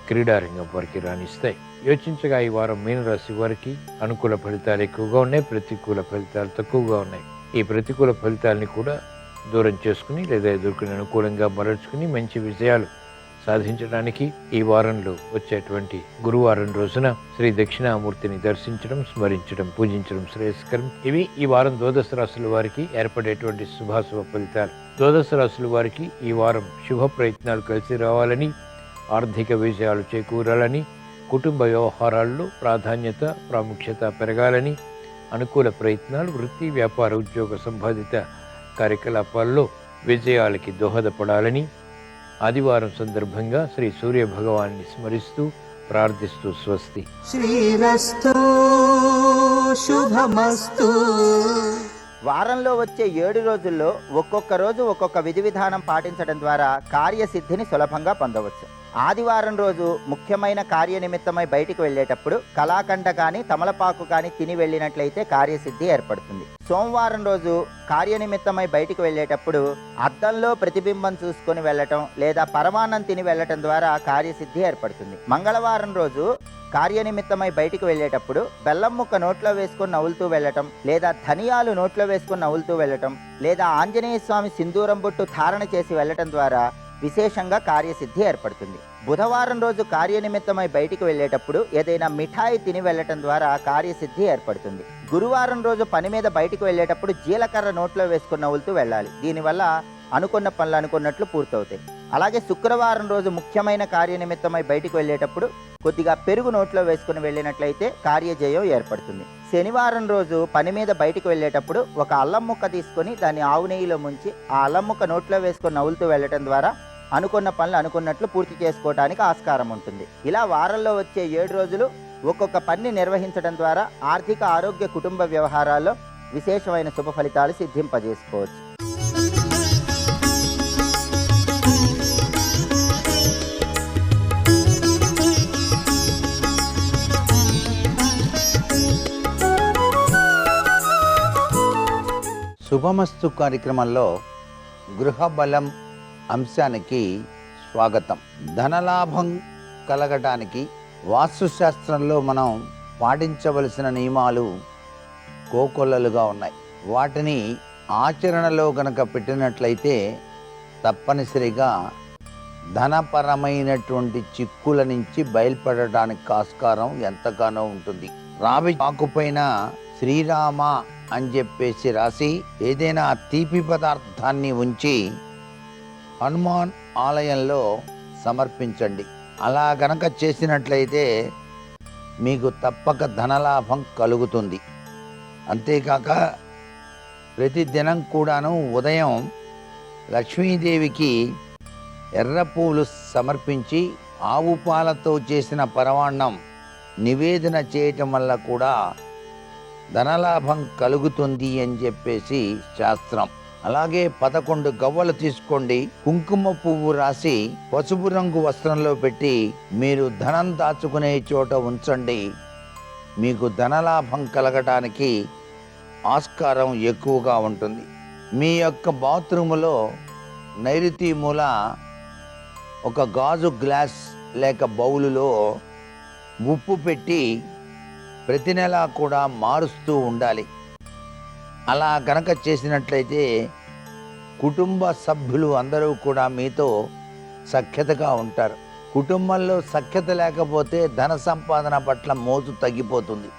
క్రీడారంగం వారికి రాణిస్తాయి. యోచించగా ఈ వారం మీనరాశి వారికి అనుకూల ఫలితాలు ఎక్కువగా ఉన్నాయి, ప్రతికూల ఫలితాలు తక్కువగా ఉన్నాయి. ఈ ప్రతికూల ఫలితాలని కూడా దూరం చేసుకుని లేదా ఎదుర్కొని అనుకూలంగా మరల్చుకుని మంచి విజయాలు సాధించడానికి ఈ వారంలో వచ్చేటువంటి గురువారం రోజున శ్రీ దక్షిణామూర్తిని దర్శించడం, స్మరించడం, పూజించడం శ్రేయస్కరం. ఇవి ఈ వారం ద్వాదశ రాశుల వారికి ఏర్పడేటువంటి శుభాశుభ ఫలితాలు. ద్వాదశ రాశుల వారికి ఈ వారం శుభ ప్రయత్నాలు కలిసి రావాలని, ఆర్థిక విజయాలు చేకూరాలని, కుటుంబ వ్యవహారాల్లో ప్రాధాన్యత, ప్రాముఖ్యత పెరగాలని, అనుకూల ప్రయత్నాలు వృత్తి, వ్యాపార, ఉద్యోగ సంబంధిత కార్యకలాపాల్లో విజయాలకి దోహదపడాలని ఆదివారం సందర్భంగా శ్రీ సూర్య భగవాన్ని స్మరిస్తూ ప్రార్థిస్తూ స్వస్తి. శ్రీరస్తు శుభమస్తు. వారంలో వచ్చే 7 రోజుల్లో ఒక్కొక్క రోజు ఒక్కొక్క విధి విధానం పాటించడం ద్వారా కార్యసిద్ధిని సులభంగా పొందవచ్చు. ఆదివారం రోజు ముఖ్యమైన కార్యనిమిత్తమై బయటికి వెళ్ళేటప్పుడు కలాకండ కానీ తమలపాకు కానీ తిని వెళ్ళినట్లయితే కార్యసిద్ధి ఏర్పడుతుంది. సోమవారం రోజు కార్యనిమిత్తమై బయటికి వెళ్ళేటప్పుడు అద్దంలో ప్రతిబింబం చూసుకొని వెళ్ళటం లేదా పరమాన్నం తిని వెళ్ళటం ద్వారా కార్యసిద్ధి ఏర్పడుతుంది. మంగళవారం రోజు కార్యనిమిత్తమై బయటికి వెళ్ళేటప్పుడు బెల్లం ముక్క నోట్లో వేసుకొని నవ్వులుతూ వెళ్ళటం లేదా ధనియాలు నోట్లో వేసుకొని నవ్వులుతూ వెళ్ళటం లేదా ఆంజనేయ స్వామి సింధూరం బొట్టు ధారణ చేసి వెళ్ళటం ద్వారా విశేషంగా కార్యసిద్ధి ఏర్పడుతుంది. బుధవారం రోజు కార్యనిమిత్తమై బయటికి వెళ్ళేటప్పుడు ఏదైనా మిఠాయి తిని వెళ్ళటం ద్వారా కార్యసిద్ధి ఏర్పడుతుంది. గురువారం రోజు పని మీద బయటికి వెళ్ళేటప్పుడు జీలకర్ర నోట్లో వేసుకుని నవ్వులుతూ వెళ్ళాలి. దీనివల్ల అనుకున్న పనులు అనుకున్నట్లు పూర్తవుతాయి. అలాగే శుక్రవారం రోజు ముఖ్యమైన కార్యనిమిత్తమై బయటికి వెళ్ళేటప్పుడు కొద్దిగా పెరుగు నోట్లో వేసుకుని వెళ్ళినట్లయితే కార్యజయం ఏర్పడుతుంది. శనివారం రోజు పని మీద బయటికి వెళ్ళేటప్పుడు ఒక అల్లం ముక్క తీసుకొని దాన్ని ఆవు నెయ్యిలో ముంచి ఆ అల్లం ముక్క నోట్లో వేసుకొని నవ్వులుతూ వెళ్ళటం ద్వారా అనుకున్న పనులు అనుకున్నట్లు పూర్తి చేసుకోవడానికి ఆస్కారం ఉంటుంది. ఇలా వారంలో వచ్చే 7 రోజులు ఒక్కొక్క పని నిర్వహించడం ద్వారా ఆర్థిక, ఆరోగ్య, కుటుంబ వ్యవహారాల్లో విశేషమైన శుభ ఫలితాలు సిద్ధింపజేసుకోవచ్చు. శుభమస్తు కార్యక్రమంలో గృహబలం అంశానికి స్వాగతం. ధనలాభం కలగటానికి వాస్తుశాస్త్రంలో మనం పాటించవలసిన నియమాలు కోకొల్లలుగా ఉన్నాయి. వాటిని ఆచరణలో గనక పెట్టినట్లయితే తప్పనిసరిగా ధనపరమైనటువంటి చిక్కుల నుంచి బయలుపడటానికి ఆస్కారం ఎంతగానో ఉంటుంది. రావి ఆకుపైన శ్రీరామ అని చెప్పేసి రాసి ఏదైనా తీపి పదార్థాన్ని ఉంచి హనుమాన్ ఆలయంలో సమర్పించండి. అలా గనక చేసినట్లయితే మీకు తప్పక ధనలాభం కలుగుతుంది. అంతేకాక ప్రతిదినం కూడాను ఉదయం లక్ష్మీదేవికి ఎర్ర పూలు సమర్పించి ఆవు పాలతో చేసిన పరమాన్నం నివేదన చేయటం వల్ల కూడా ధనలాభం కలుగుతుంది అని చెప్పేసి శాస్త్రం. అలాగే 11 గవ్వలు తీసుకోండి, కుంకుమ పువ్వు రాసి పసుపు రంగు వస్త్రంలో పెట్టి మీరు ధనం దాచుకునే చోట ఉంచండి. మీకు ధనలాభం కలగటానికి ఆస్కారం ఎక్కువగా ఉంటుంది. మీ యొక్క బాత్రూములో నైరుతి మూల ఒక గాజు గ్లాస్ లేక బౌలులో ఉప్పు పెట్టి ప్రతి నెలా కూడా మారుస్తూ ఉండాలి. అలా గనక చేసినట్లయితే కుటుంబ సభ్యులు అందరూ కూడా మీతో సఖ్యతగా ఉంటారు. కుటుంబంలో సఖ్యత లేకపోతే ధన సంపాదన పట్ల మోజు తగ్గిపోతుంది.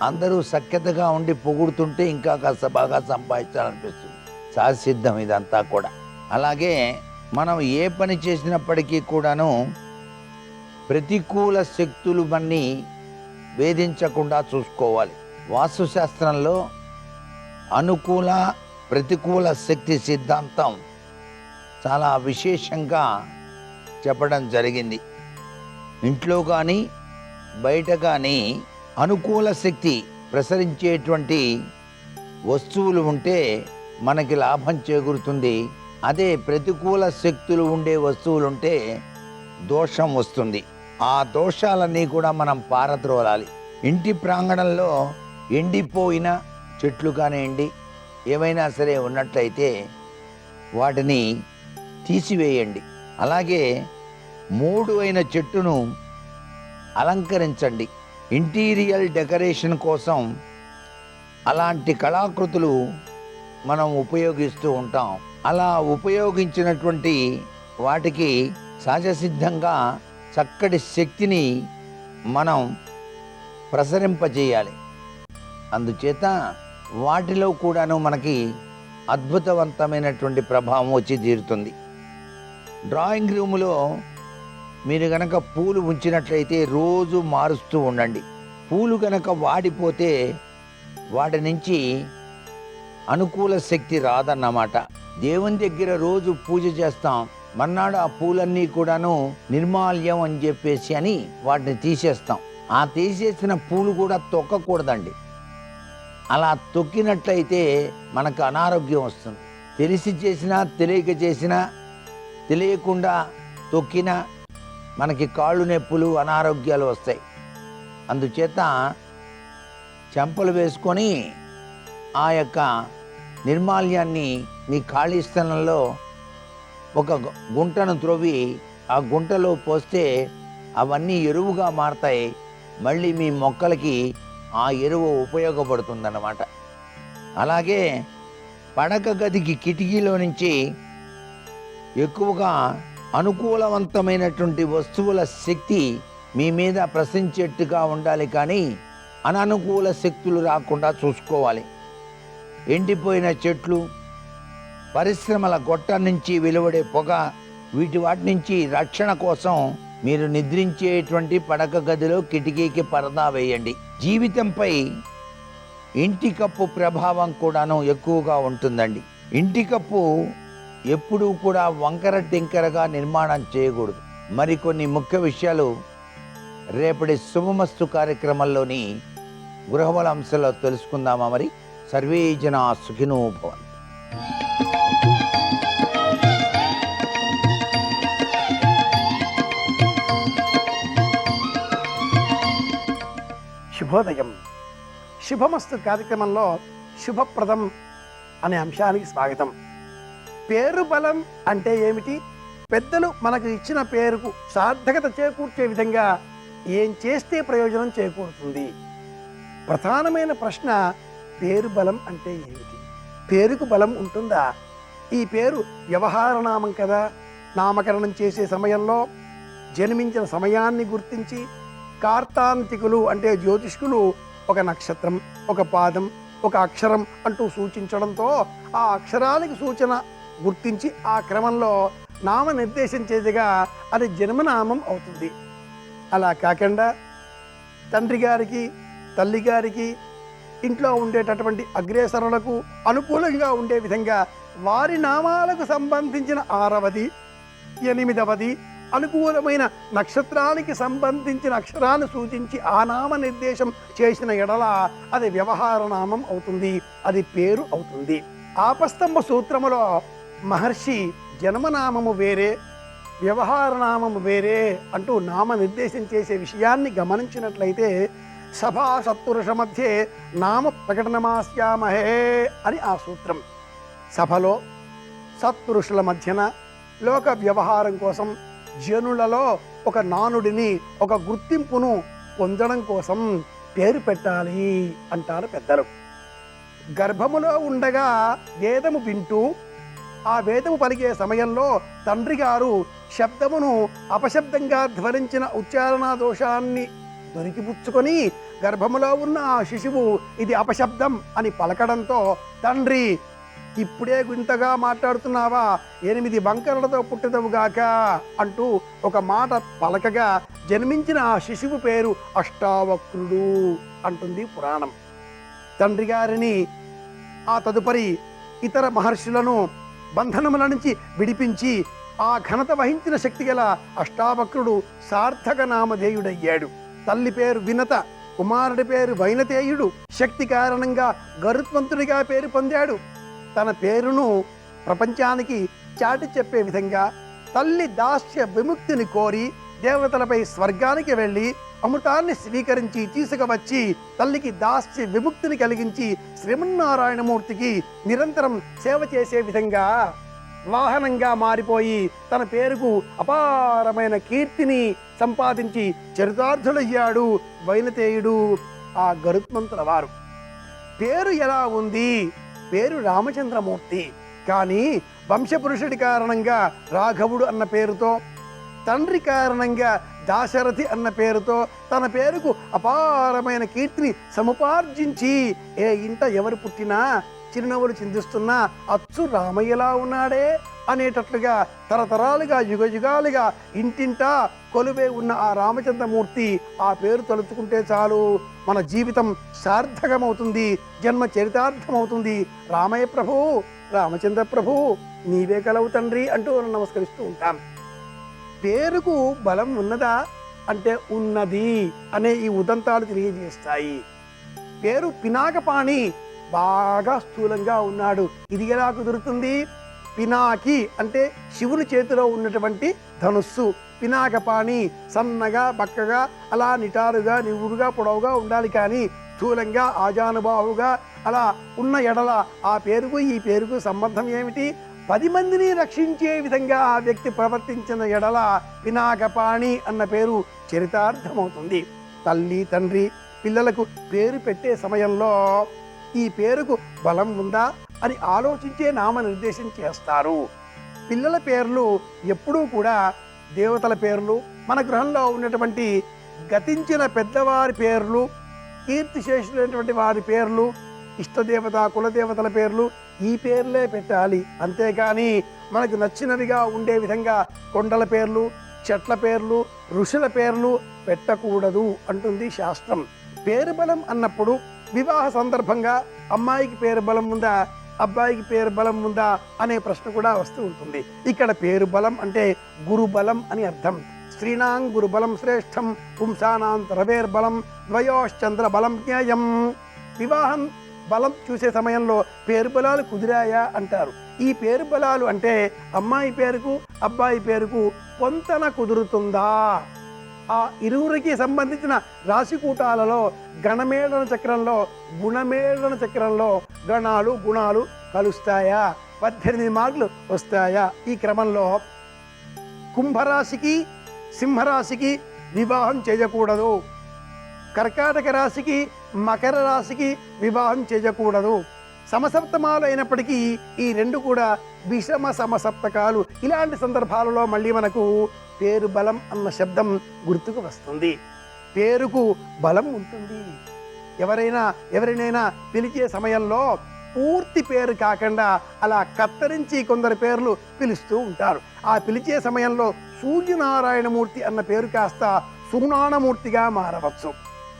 అందరూ సఖ్యతగా ఉండి పొగుడుతుంటే ఇంకా కాస్త బాగా సంపాదించాలనిపిస్తుంది. సహసిద్ధం ఇదంతా కూడా. అలాగే మనం ఏ పని చేసినప్పటికీ కూడాను ప్రతికూల శక్తులు మన్ని వేధించకుండా చూసుకోవాలి. వాస్తుశాస్త్రంలో అనుకూల ప్రతికూల శక్తి సిద్ధాంతం చాలా విశేషంగా చెప్పడం జరిగింది. ఇంట్లో కానీ బయట కానీ అనుకూల శక్తి ప్రసరించేటువంటి వస్తువులు ఉంటే మనకి లాభం చేకూరుతుంది. అదే ప్రతికూల శక్తులు ఉండే వస్తువులు ఉంటే దోషం వస్తుంది. ఆ దోషాలన్నీ కూడా మనం పారద్రోలాలి. ఇంటి ప్రాంగణంలో ఎండిపోయిన చెట్లు కానివ్వండి ఏమైనా సరే ఉన్నట్లయితే వాటిని తీసివేయండి. అలాగే 3 అయిన చెట్టును అలంకరించండి. ఇంటీరియల్ డెకరేషన్ కోసం అలాంటి కళాకృతులు మనం ఉపయోగిస్తూ ఉంటాం. అలా ఉపయోగించినటువంటి వాటికి సహజసిద్ధంగా చక్కటి శక్తిని మనం ప్రసరింపజేయాలి. అందుచేత వాటిలో కూడాను మనకి అద్భుతవంతమైనటువంటి ప్రభావం వచ్చి తీరుతుంది. డ్రాయింగ్ రూములో మీరు గనక పూలు ఉంచినట్లయితే రోజు మారుస్తూ ఉండండి. పూలు గనక వాడిపోతే వాటి నుంచి అనుకూల శక్తి రాదన్నమాట. దేవుని దగ్గర రోజు పూజ చేస్తాం, మర్నాడు ఆ పూలన్నీ కూడాను నిర్మాల్యం అని చెప్పేసి అని వాటిని తీసేస్తాం. ఆ తీసేసిన పూలు కూడా తొక్కకూడదండి. అలా తొక్కినట్లయితే మనకు అనారోగ్యం వస్తుంది. తెలిసి చేసినా తెలియక చేసినా, తెలియకుండా తొక్కినా మనకి కాళ్ళు నొప్పులు, అనారోగ్యాలు వస్తాయి. అందుచేత చెంపలు వేసుకొని ఆ యొక్క నిర్మాల్యాన్ని మీ ఖాళీ స్థలంలో ఒక గుంటను త్రవ్వి ఆ గుంటలో పోస్తే అవన్నీ ఎరువుగా మారతాయి. మళ్ళీ మీ మొక్కలకి ఆ ఎరువు ఉపయోగపడుతుందన్నమాట. అలాగే పడక గదికి కిటికీలో నుంచి ఎక్కువగా అనుకూలవంతమైనటువంటి వస్తువుల శక్తి మీ మీద ప్రసరించేట్టుగా ఉండాలి, కానీ అననుకూల శక్తులు రాకుండా చూసుకోవాలి. ఎండిపోయిన చెట్లు, పరిశ్రమల గొట్టం నుంచి వెలువడే పొగ, వాటి నుంచి రక్షణ కోసం మీరు నిద్రించేటువంటి పడక గదిలో కిటికీకి పరదా వేయండి. జీవితంపై ఇంటి కప్పు ప్రభావం కూడాను ఎక్కువగా ఉంటుందండి. ఇంటి కప్పు ఎప్పుడూ కూడా వంకర టింకరగా నిర్మాణం చేయకూడదు. మరికొన్ని ముఖ్య విషయాలు రేపటి శుభమస్తు కార్యక్రమంలోని గృహబల అంశంలో తెలుసుకుందామా? మరి సర్వే జనా సుఖినో భవంతు. శుభోదయం. శుభమస్తు కార్యక్రమంలో శుభప్రదం అనే అంశానికి స్వాగతం. పేరు బలం అంటే ఏమిటి? పెద్దలు మనకు ఇచ్చిన పేరుకు సార్థకత చేకూర్చే విధంగా ఏం చేస్తే ప్రయోజనం చేకూరుతుంది? ప్రధానమైన ప్రశ్న పేరు బలం అంటే ఏమిటి? పేరుకు బలం ఉంటుందా? ఈ పేరు వ్యవహార నామం కదా. నామకరణం చేసే సమయంలో జన్మించిన సమయాన్ని గుర్తించి కార్తాంతికులు అంటే జ్యోతిష్కులు ఒక నక్షత్రం, ఒక పాదం, ఒక అక్షరం అంటూ సూచించడంతో ఆ అక్షరానికి సూచన గుర్తించి ఆ క్రమంలో నామ నిర్దేశం చేసేగా అది జన్మనామం అవుతుంది. అలా కాకుండా తండ్రి గారికి, తల్లి గారికి, ఇంట్లో ఉండేటటువంటి అగ్రేసరులకు అనుకూలంగా ఉండే విధంగా వారి నామాలకు సంబంధించిన 6వది, 8వది అనుకూలమైన నక్షత్రానికి సంబంధించిన అక్షరాన్ని సూచించి ఆ నామ నిర్దేశం చేసిన ఎడల అది వ్యవహార నామం అవుతుంది, అది పేరు అవుతుంది. ఆపస్తంభ సూత్రములో మహర్షి జన్మనామము వేరే, వ్యవహార నామము వేరే అంటూ నామ నిర్దేశం చేసే విషయాన్ని గమనించినట్లయితే సభా సత్పురుష మధ్యే నామ ప్రకటనమాస్యామహే అని ఆ సూత్రం. సభలో సత్పురుషుల మధ్యన లోక వ్యవహారం కోసం జనులలో ఒక నానుడిని, ఒక గుర్తింపును పొందడం కోసం పేరు పెట్టాలి అంటారు పెద్దలు. గర్భములో ఉండగా వేదము వింటూ ఆ వేదము పలికే సమయంలో తండ్రి గారు శబ్దమును అపశబ్దంగా ధ్వనించిన ఉచ్చారణ దోషాన్ని దొరికిపుచ్చుకొని గర్భములో ఉన్న ఆ శిశువు ఇది అపశబ్దం అని పలకడంతో తండ్రి ఇప్పుడే గుంతగా మాట్లాడుతున్నావా, 8 వంకరలతో పుట్టదవుగాక అంటూ ఒక మాట పలకగా జన్మించిన ఆ శిశువు పేరు అష్టావక్రుడు అంటుంది పురాణం. తండ్రి గారిని ఆ తదుపరి ఇతర మహర్షులను బంధనముల నుంచి విడిపించి ఆ ఘనత వహించిన శక్తి గల అష్టావక్రుడు సార్థక నామధేయుడయ్యాడు. తల్లి పేరు వినత, కుమారుడి పేరు వైనతేయుడు. శక్తి కారణంగా గరుత్మంతుడిగా పేరు పొందాడు. తన పేరును ప్రపంచానికి చాటి చెప్పే విధంగా తల్లి దాస్య విముక్తిని కోరి దేవతలపై స్వర్గానికి వెళ్ళి అమృతాన్ని స్వీకరించి తీసుకువచ్చి తల్లికి దాస్య విముక్తిని కలిగించి శ్రీమన్నారాయణమూర్తికి నిరంతరం సేవ చేసే విధంగా వాహనంగా మారిపోయి తన పేరుకు అపారమైన కీర్తిని సంపాదించి చరితార్థులయ్యాడు వైనతేయుడు, ఆ గరుత్మంతుల వారు. పేరు ఎలా ఉంది? పేరు రామచంద్రమూర్తి. కానీ వంశపురుషుడి కారణంగా రాఘవుడు అన్న పేరుతో, తండ్రి కారణంగా దాశరథి అన్న పేరుతో తన పేరుకు అపారమైన కీర్తిని సముపార్జించి ఏ ఇంట ఎవరు పుట్టినా చిరునవ్వులు చిందిస్తున్నా అచ్చు రామయ్యలా ఉన్నాడే అనేటట్లుగా తరతరాలుగా యుగయుగాలుగా ఇంటింటా కొలువే ఉన్న ఆ రామచంద్రమూర్తి ఆ పేరు తలుచుకుంటే చాలు మన జీవితం సార్థకమవుతుంది, జన్మ చరితార్థమవుతుంది. రామయ్య ప్రభు, రామచంద్ర ప్రభు, నీవే కలవు తండ్రి అంటూ మనం నమస్కరిస్తూ ఉంటాం. పేరుకు బలం ఉన్నదా అంటే ఉన్నది అనే ఈ ఉదంతాలు తెలియజేస్తాయి. పేరు పినాకపాణి, బాగా స్థూలంగా ఉన్నాడు. ఇది ఎలా కుదురుతుంది? పినాకి అంటే శివుని చేతిలో ఉన్నటువంటి ధనుస్సు. పినాకపాణి సన్నగా బక్కగా అలా నిటారుగా నివురుగా పొడవుగా ఉండాలి. కానీ స్థూలంగా ఆజానుబాహుగా అలా ఉన్న ఎడల ఆ పేరుకు ఈ పేరుకు సంబంధం ఏమిటి? 10 మందిని రక్షించే విధంగా ఆ వ్యక్తి ప్రవర్తించిన ఎడల పినాకపాణి అన్న పేరు చరితార్థమవుతుంది. తల్లి తండ్రి పిల్లలకు పేరు పెట్టే సమయంలో ఈ పేరుకు బలం ఉందా అని ఆలోచించే నామనిర్దేశం చేస్తారు. పిల్లల పేర్లు ఎప్పుడూ కూడా దేవతల పేర్లు, మన గృహంలో ఉన్నటువంటి గతించిన పెద్దవారి పేర్లు, కీర్తిశేషులైనటువంటి వారి పేర్లు, ఇష్టదేవత కులదేవతల పేర్లు ఈ పేర్లే పెట్టాలి. అంతేకాని మనకు నచ్చినవిగా ఉండే విధంగా కొండల పేర్లు, చెట్ల పేర్లు, ఋషుల పేర్లు పెట్టకూడదు అంటుంది శాస్త్రం. పేరు బలం అన్నప్పుడు వివాహ సందర్భంగా అమ్మాయికి పేరు బలం ఉందా, అబ్బాయికి పేరు బలం ఉందా అనే ప్రశ్న కూడా వస్తూ ఉంటుంది. ఇక్కడ పేరు బలం అంటే గురు బలం అని అర్థం. స్త్రీణాం గురు బలం శ్రేష్టం పుంసానాం రవేర్బలం ద్వయోశ్చంద్ర బలం జ్ఞేయం. వివాహం బలం చూసే సమయంలో పేరు బలాలు కుదిరాయా అంటారు. ఈ పేరు బలాలు అంటే అమ్మాయి పేరుకు అబ్బాయి పేరుకు పొంతన కుదురుతుందా, ఆ ఇరువురికి సంబంధించిన రాశికూటాలలో గణమేళన చక్రంలో గుణమేళన చక్రంలో గణాలు గుణాలు కలుస్తాయా, 18 మార్కులు వస్తాయా. ఈ క్రమంలో కుంభరాశికి సింహరాశికి వివాహం చేయకూడదు, కర్కాటక రాశికి మకర రాశికి వివాహం చేయకూడదు. సమసప్తమాలు అయినప్పటికీ ఈ రెండు కూడా విషమ సమసప్తకాలు. ఇలాంటి సందర్భాలలో మళ్ళీ మనకు పేరు బలం అన్న శబ్దం గుర్తుకు వస్తుంది. పేరుకు బలం ఉంటుంది. ఎవరినైనా పిలిచే సమయంలో పూర్తి పేరు కాకుండా అలా కత్తరించి కొందరు పేర్లు పిలుస్తూ ఉంటారు. ఆ పిలిచే సమయంలో సూర్యనారాయణమూర్తి అన్న పేరు కాస్త సుగుణానమూర్తిగా మారవచ్చు,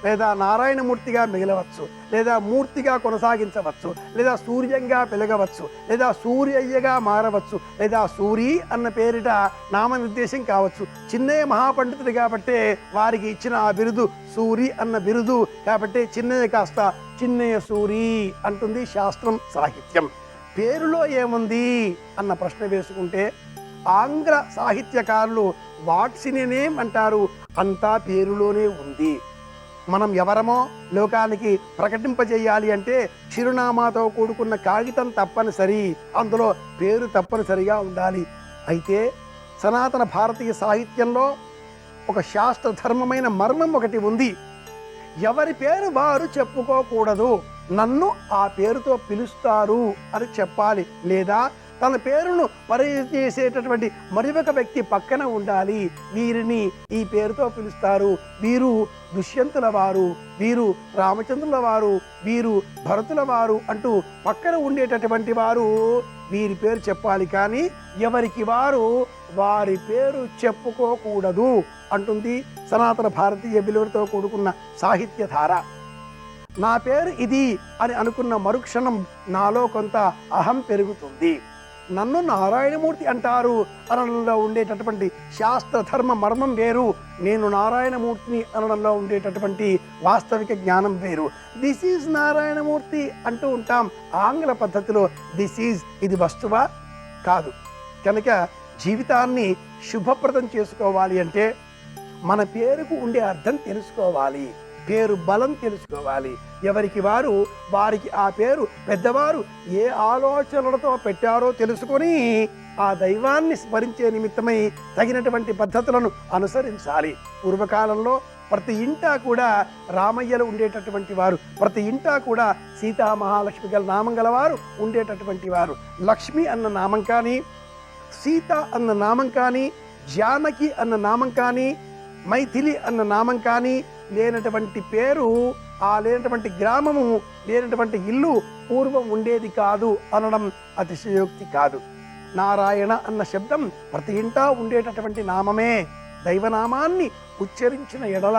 లేదా నారాయణమూర్తిగా మిగలవచ్చు, లేదా మూర్తిగా కొనసాగించవచ్చు, లేదా సూర్యంగా పెరగవచ్చు, లేదా సూర్యయ్యగా మారవచ్చు, లేదా సూరి అన్న పేరిట నామనిర్దేశం కావచ్చు. చిన్నయ్య మహాపండితుడు కాబట్టే వారికి ఇచ్చిన ఆ బిరుదు సూరి అన్న బిరుదు కాబట్టి చిన్నయ్య కాస్త చిన్నయ్య సూరి అంటుంది శాస్త్రం సాహిత్యం. పేరులో ఏముంది అన్న ప్రశ్న వేసుకుంటే ఆంగ్ల సాహిత్యకారులు వాట్స్ ఇన్ ఎ నేమ్ అంటారు. అంతా పేరులోనే ఉంది. మనం ఎవరమో లోకానికి ప్రకటింపజేయాలి అంటే చిరునామాతో కూడుకున్న కాగితం తప్పనిసరి, అందులో పేరు తప్పనిసరిగా ఉండాలి. అయితే సనాతన భారతీయ సాహిత్యంలో ఒక శాస్త్ర ధర్మమైన మర్మం ఒకటి ఉంది. ఎవరి పేరు వారు చెప్పుకోకూడదు, నన్ను ఆ పేరుతో పిలుస్తారు అని చెప్పాలి. లేదా తన పేరును పరిచయేసేటటువంటి మరి ఒక వ్యక్తి పక్కన ఉండాలి. వీరిని ఈ పేరుతో పిలుస్తారు, వీరు దుష్యంతుల వారు, వీరు రామచంద్రుల వారు, వీరు భరతుల వారు అంటూ పక్కన ఉండేటటువంటి వారు వీరి పేరు చెప్పాలి. కానీ ఎవరికి వారు వారి పేరు చెప్పుకోకూడదు అంటుంది సనాతన భారతీయ విలువలతో కూడుకున్న సాహిత్యధార. నా పేరు ఇది అని అనుకున్న మరుక్షణం నాలో కొంత అహం పెరుగుతుంది. నన్ను నారాయణమూర్తి అంటారు అనడంలో ఉండేటటువంటి శాస్త్ర ధర్మ మర్మం వేరు, నేను నారాయణమూర్తిని అనడంలో ఉండేటటువంటి వాస్తవిక జ్ఞానం వేరు. దిస్ ఈజ్ నారాయణమూర్తి అంటూ ఉంటాం. ఆంగ్ల పద్ధతిలో దిస్ ఈజ్ ఇది వస్తువా కాదు. కనుక జీవితాన్ని శుభప్రదం చేసుకోవాలి అంటే మన పేరుకు ఉండే అర్థం తెలుసుకోవాలి, పేరు బలం తెలుసుకోవాలి. ఎవరికి వారు వారికి ఆ పేరు పెద్దవారు ఏ ఆలోచనలతో పెట్టారో తెలుసుకొని ఆ దైవాన్ని స్మరించే నిమిత్తమై తగినటువంటి పద్ధతులను అనుసరించాలి. పూర్వకాలంలో ప్రతి ఇంటా కూడా రామయ్యలు ఉండేటటువంటి వారు, ప్రతి ఇంటా కూడా సీతా మహాలక్ష్మి గల నామం గలవారు ఉండేటటువంటి వారు. లక్ష్మి అన్న నామం కానీ, సీత అన్న నామం కానీ, జానకి అన్న నామం కానీ, మైథిలి అన్న నామం కానీ లేనటువంటి పేరు, ఆ లేనటువంటి గ్రామము, లేనటువంటి ఇల్లు పూర్వం ఉండేది కాదు అనడం అతిశయోక్తి కాదు. నారాయణ అన్న శబ్దం ప్రతి ఇంటా ఉండేటటువంటి నామమే. దైవనామాన్ని ఉచ్చరించిన ఎడల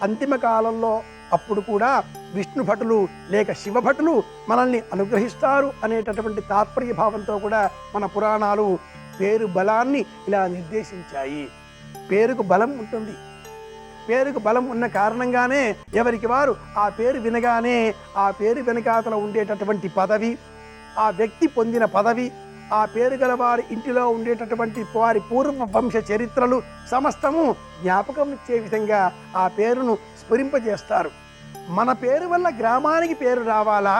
అంతిమ కాలంలో అప్పుడు కూడా విష్ణు భటులు లేక శివ భటులు మనల్ని అనుగ్రహిస్తారు అనేటటువంటి తాత్పర్య భావంతో కూడా మన పురాణాలు పేరు బలాన్ని ఇలా నిర్దేశించాయి. పేరుకు బలం ఉంటుంది. పేరుకు బలం ఉన్న కారణంగానే ఎవరికి వారు ఆ పేరు వినగానే ఆ పేరు వెనకాతల ఉండేటటువంటి పదవి, ఆ వ్యక్తి పొందిన పదవి, ఆ పేరు గల వారి ఇంటిలో ఉండేటటువంటి వారి పూర్వ వంశ చరిత్రలు సమస్తము జ్ఞాపకం ఇచ్చే విధంగా ఆ పేరును స్ఫురింపజేస్తారు. మన పేరు వల్ల గ్రామానికి పేరు రావాలా,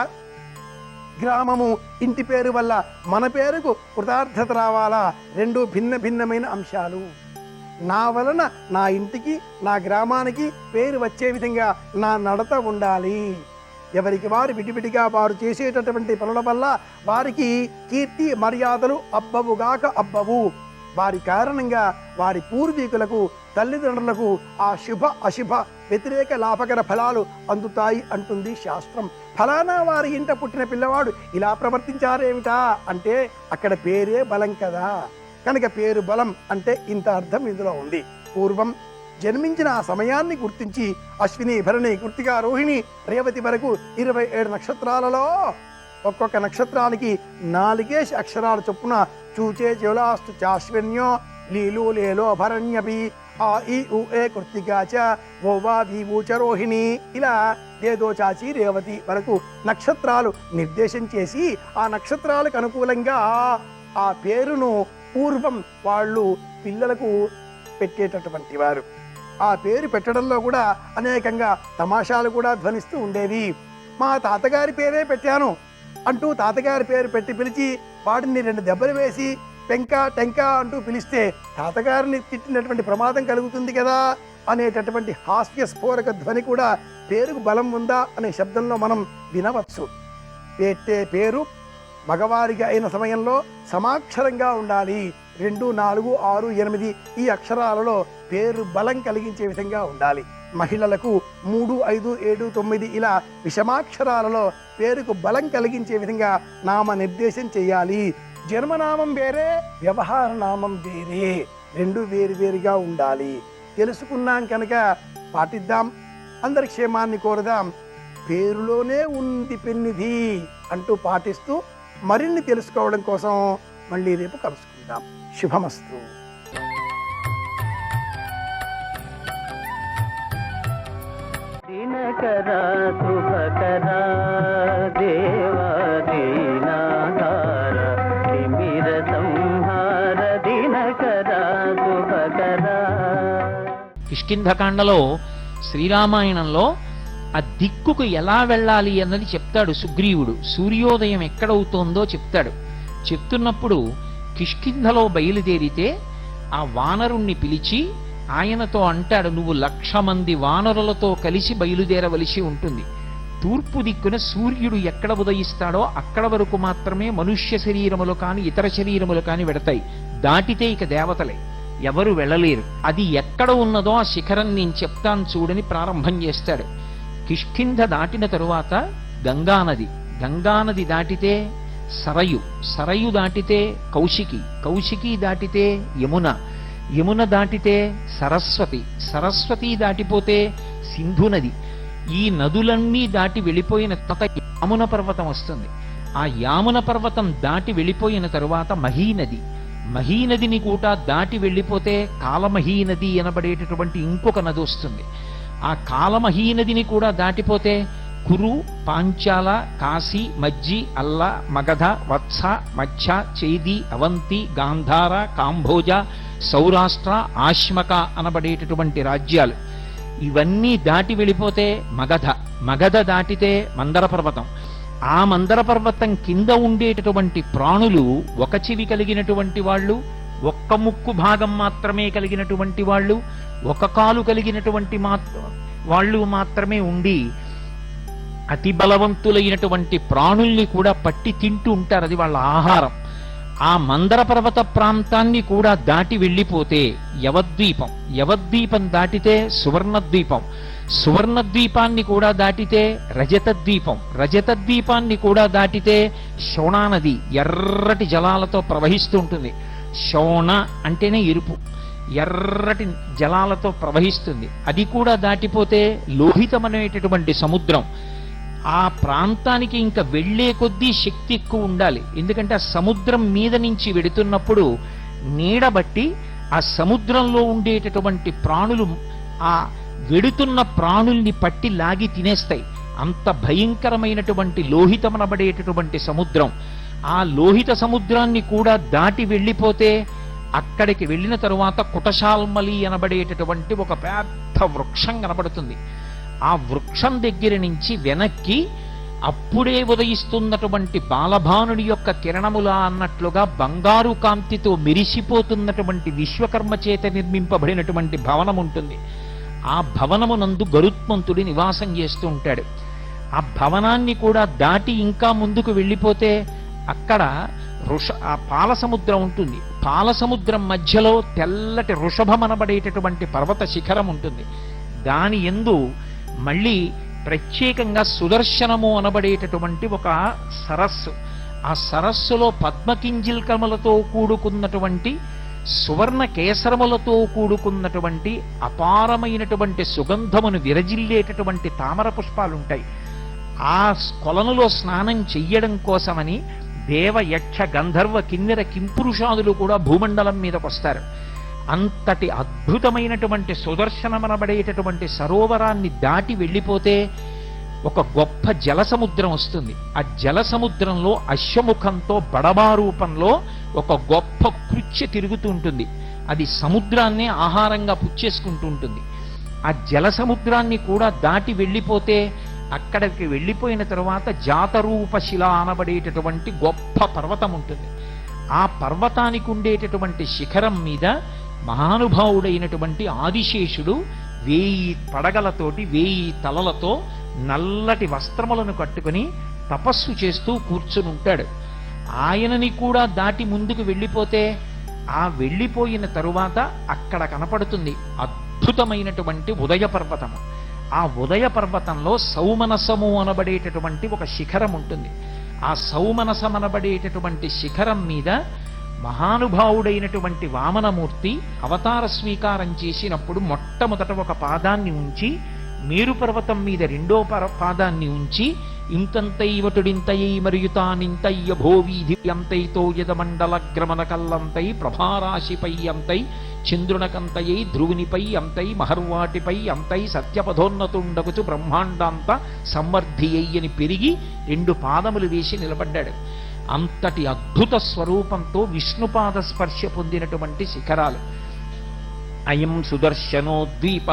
గ్రామము ఇంటి పేరు వల్ల మన పేరుకు కృతార్థత రావాలా? రెండు భిన్న భిన్నమైన అంశాలు. నా వలన నా ఇంటికి నా గ్రామానికి పేరు వచ్చే విధంగా నా నడత ఉండాలి. ఎవరికి వారు విడివిడిగా వారు చేసేటటువంటి పనుల వల్ల వారికి కీర్తి మర్యాదలు అబ్బవుగాక అబ్బవు. వారి కారణంగా వారి పూర్వీకులకు తల్లిదండ్రులకు ఆ శుభ అశుభ వ్యతిరేక లాభకర ఫలాలు అందుతాయి అంటుంది శాస్త్రం. ఫలానా వారి ఇంట పుట్టిన పిల్లవాడు ఇలా ప్రవర్తించారేమిటా అంటే అక్కడ పేరే బలం కదా. కనుక పేరు బలం అంటే ఇంత అర్థం ఇందులో ఉంది. పూర్వం జన్మించిన ఆ సమయాన్ని గుర్తించి అశ్విని భరణి కృత్తిక రోహిణి రేవతి వరకు 27 నక్షత్రాలలో ఒక్కొక్క నక్షత్రానికి 4 అక్షరాల చొప్పున చూచే జ్వలాస్తు చాశ్వన్యో లీలు లేలో భరణ్యపి ఆ ఈ ఉ ఏ కృత్తికాచ ఓవా వీవూచ రోహిణి ఇలా దేదో చాచి రేవతి వరకు నక్షత్రాలు నిర్దేశం చేసి ఆ నక్షత్రాలకు అనుకూలంగా ఆ పేరును పూర్వం వాళ్ళు పిల్లలకు పెట్టేటటువంటి వారు. ఆ పేరు పెట్టడంలో కూడా అనేకంగా తమాషాలు కూడా ధ్వనిస్తూ ఉండేవి. మా తాతగారి పేరే పెట్టాను అంటూ తాతగారి పేరు పెట్టి పిలిచి వాటిని 2 దెబ్బలు వేసి పెంక టెంక అంటూ పిలిస్తే తాతగారిని తిట్టినటువంటి ప్రమాదం కలుగుతుంది కదా అనేటటువంటి హాస్యస్ఫోరక ధ్వని కూడా పేరుకు బలం ఉందా అనే శబ్దంలో మనం వినవచ్చు. పెట్టే పేరు మగవారికి అయిన సమయంలో సమాక్షరంగా ఉండాలి. 2, 4, 6, 8 ఈ అక్షరాలలో పేరు బలం కలిగించే విధంగా ఉండాలి. మహిళలకు 3, 5, 7, 9 ఇలా విషమాక్షరాలలో పేరుకు బలం కలిగించే విధంగా నామ నిర్దేశం చేయాలి. జన్మనామం వేరే, వ్యవహార నామం వేరే, 2 వేరువేరుగా ఉండాలి. తెలుసుకున్నాం కనుక పాటిద్దాం, అందరి క్షేమాన్ని కోరదాం. పేరులోనే ఉంది పెన్నిధి అంటూ పాటిస్తూ మరిన్ని తెలుసుకోవడం కోసం మళ్ళీ రేపు కలుసుకుందాం. శుభమస్తు. దినకరా శుభకరా దేవా దీనాధార తిమిర సంహార దినకరా శుభకరా. కిష్కింధకాండలో శ్రీరామాయణంలో ఆ దిక్కుకు ఎలా వెళ్ళాలి అన్నది చెప్తాడు సుగ్రీవుడు. సూర్యోదయం ఎక్కడవుతోందో చెప్తాడు. చెప్తున్నప్పుడు కిష్కింధలో బయలుదేరితే ఆ వానరుణ్ణి పిలిచి ఆయనతో అంటాడు, నువ్వు 1,00,000 మంది వానరులతో కలిసి బయలుదేరవలసి ఉంటుంది. తూర్పు దిక్కున సూర్యుడు ఎక్కడ ఉదయిస్తాడో అక్కడ వరకు మాత్రమే మనుష్య శరీరములు కాని ఇతర శరీరములు కాని వెడతాయి. దాటితే ఇక దేవతలే, ఎవరు వెళ్ళలేరు. అది ఎక్కడ ఉన్నదో ఆ శిఖరం నేను చెప్తాను చూడని ప్రారంభం చేస్తాడు. కిష్కింధ దాటిన తరువాత గంగానది, గంగానది దాటితే సరయు, సరయు దాటితే కౌశికి, కౌశికి దాటితే యమున, యమున దాటితే సరస్వతి, సరస్వతి దాటిపోతే సింధు నది. ఈ నదులన్నీ దాటి వెళ్ళిపోయిన తర్వాత యామున పర్వతం వస్తుంది. ఆ యామున పర్వతం దాటి వెళ్ళిపోయిన తరువాత మహీనది, మహీనదిని కూడా దాటి వెళ్ళిపోతే కాలమహీనది అనబడేటటువంటి ఇంకొక నది వస్తుంది. ఆ కాలమహీనదిని కూడా దాటిపోతే కురు, పాంచాల, కాశీ, మజ్జి, అల్ల, మగధ, వత్స, మచ్చ, చేది, అవంతి, గాంధార, కాంభోజ, సౌరాష్ట్ర, ఆశ్మక అనబడేటటువంటి రాజ్యాలు ఇవన్నీ దాటి వెళ్ళిపోతే మగధ, మగధ దాటితే మందర పర్వతం. ఆ మందర పర్వతం కింద ఉండేటటువంటి ప్రాణులు ఒక చెవి కలిగినటువంటి వాళ్ళు, ఒక్క ముక్కు భాగం మాత్రమే కలిగినటువంటి వాళ్ళు, ఒక కాలు కలిగినటువంటి వాళ్ళు మాత్రమే ఉండి అతి బలవంతులైనటువంటి ప్రాణుల్ని కూడా పట్టి తింటూ ఉంటారు. అది వాళ్ళ ఆహారం. ఆ మందర పర్వత ప్రాంతాన్ని కూడా దాటి వెళ్ళిపోతే యవద్వీపం, యవద్వీపం దాటితే సువర్ణద్వీపం, సువర్ణ ద్వీపాన్ని కూడా దాటితే రజత ద్వీపం, రజత ద్వీపాన్ని కూడా దాటితే శోణా నది ఎర్రటి జలాలతో ప్రవహిస్తూ ఉంటుంది. శోణ అంటేనే ఎరుపు, ఎర్రటి జలాలతో ప్రవహిస్తుంది. అది కూడా దాటిపోతే లోహితమనేటటువంటి సముద్రం. ఆ ప్రాంతానికి ఇంకా వెళ్లే కొద్దీ శక్తి ఎక్కువ ఉండాలి. ఎందుకంటే ఆ సముద్రం మీద నుంచి వెడుతున్నప్పుడు నీడబట్టి ఆ సముద్రంలో ఉండేటటువంటి ప్రాణులు ఆ వెడుతున్న ప్రాణుల్ని పట్టి లాగి తినేస్తాయి. అంత భయంకరమైనటువంటి లోహితమనబడేటటువంటి సముద్రం. ఆ లోహిత సముద్రాన్ని కూడా దాటి వెళ్ళిపోతే అక్కడికి వెళ్ళిన తరువాత కుటశాల్మలి అనబడేటటువంటి ఒక పెద్ద వృక్షం కనబడుతుంది. ఆ వృక్షం దగ్గర నుంచి వెనక్కి అప్పుడే ఉదయిస్తున్నటువంటి బాలభానుడి యొక్క కిరణములా అన్నట్లుగా బంగారు కాంతితో మెరిసిపోతున్నటువంటి విశ్వకర్మ చేత నిర్మింపబడినటువంటి భవనం ఉంటుంది. ఆ భవనమునందు గరుత్మంతుడి నివాసం చేస్తూ ఉంటాడు. ఆ భవనాన్ని కూడా దాటి ఇంకా ముందుకు వెళ్ళిపోతే అక్కడ ఆ పాలసముద్రం ఉంటుంది. పాలసముద్రం మధ్యలో తెల్లటి వృషభమనబడేటటువంటి పర్వత శిఖరం ఉంటుంది. దాని యందు మళ్ళీ ప్రత్యేకంగా సుదర్శనము అనబడేటటువంటి ఒక సరస్సు. ఆ సరస్సులో పద్మకింజిల్కములతో కూడుకున్నటువంటి సువర్ణ కేసరములతో కూడుకున్నటువంటి అపారమైనటువంటి సుగంధమును విరజిల్లేటటువంటి తామర పుష్పాలుంటాయి. ఆ కొలనులో స్నానం చెయ్యడం కోసమని దేవ యక్ష గంధర్వ కిన్నెర కింపురుషాదులు కూడా భూమండలం మీదకి వస్తారు. అంతటి అద్భుతమైనటువంటి సుదర్శనమనబడేటటువంటి సరోవరాన్ని దాటి వెళ్ళిపోతే ఒక గొప్ప జలసముద్రం వస్తుంది. ఆ జలసముద్రంలో అశ్వముఖంతో బడబా రూపంలో ఒక గొప్ప కృత్య తిరుగుతూ ఉంటుంది. అది సముద్రాన్నే ఆహారంగా పుచ్చేసుకుంటూ ఉంటుంది. ఆ జలసముద్రాన్ని కూడా దాటి వెళ్ళిపోతే అక్కడికి వెళ్ళిపోయిన తరువాత జాతరూపశిల అనబడేటటువంటి గొప్ప పర్వతం ఉంటుంది. ఆ పర్వతానికి ఉండేటటువంటి శిఖరం మీద మహానుభావుడైనటువంటి ఆదిశేషుడు 1000 పడగలతోటి 1000 తలలతో నల్లటి వస్త్రములను కట్టుకుని తపస్సు చేస్తూ కూర్చుని ఉంటాడు. ఆయనని కూడా దాటి ముందుకు వెళ్ళిపోతే ఆ వెళ్ళిపోయిన తరువాత అక్కడ కనపడుతుంది అద్భుతమైనటువంటి ఉదయ పర్వతము. ఆ ఉదయ పర్వతంలో సౌమనసము అనబడేటటువంటి ఒక శిఖరం ఉంటుంది. ఆ సౌమనసమనబడేటటువంటి శిఖరం మీద మహానుభావుడైనటువంటి వామనమూర్తి అవతార స్వీకారం చేసినప్పుడు మొట్టమొదట ఒక పాదాన్ని ఉంచి మేరు పర్వతం మీద రెండో పాదాన్ని ఉంచి ఇంతంతైవటుడింతయై మరియు తానింతయ్య భోవీధి అంతైతో యదమండల గ్రమణ కల్లంతై ప్రభారాశిపై అంతై చంద్రునకంతయై ధ్రువునిపై అంతై మహర్వాటిపై అంతై సత్యపథోన్నతుండగుచు బ్రహ్మాండాంత సంవర్ధియ్యి అని పెరిగి 2 పాదములు వేసి నిలబడ్డాడు. అంతటి అద్భుత స్వరూపంతో విష్ణుపాద స్పర్శ పొందినటువంటి శిఖరాలు. అయం సుదర్శనో ద్వీప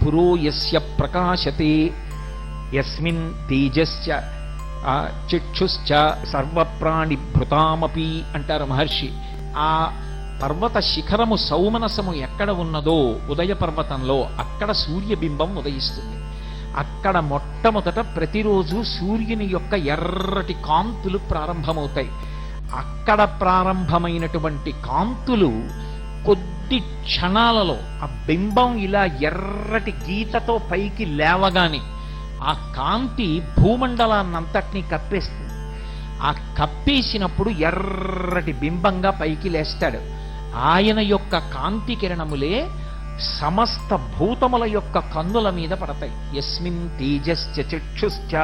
పురో యస్య ప్రకాశతే యస్మిన్ తేజశ్చ చక్షుశ్చ సర్వప్రాణి భృతామపి అంటారు మహర్షి. ఆ పర్వత శిఖరము సౌమనసము ఎక్కడ ఉన్నదో ఉదయ పర్వతంలో అక్కడ సూర్యబింబం ఉదయిస్తుంది. అక్కడ మొట్టమొదట ప్రతిరోజు సూర్యుని యొక్క ఎర్రటి కాంతులు ప్రారంభమవుతాయి. అక్కడ ప్రారంభమైనటువంటి కాంతులు కొద్ది క్షణాలలో ఆ బింబం ఇలా ఎర్రటి గీతతో పైకి లేవగానే ఆ కాంతి భూమండలాన్నంతటినీ కప్పేస్తుంది. ఆ కప్పేసినప్పుడు ఎర్రటి బింబంగా పైకి లేస్తాడు. ఆయన యొక్క కాంతి కిరణములే సమస్త భూతముల యొక్క కన్నుల మీద పడతాయి. యస్మిన్ తేజశ్చ చక్షుశ్చ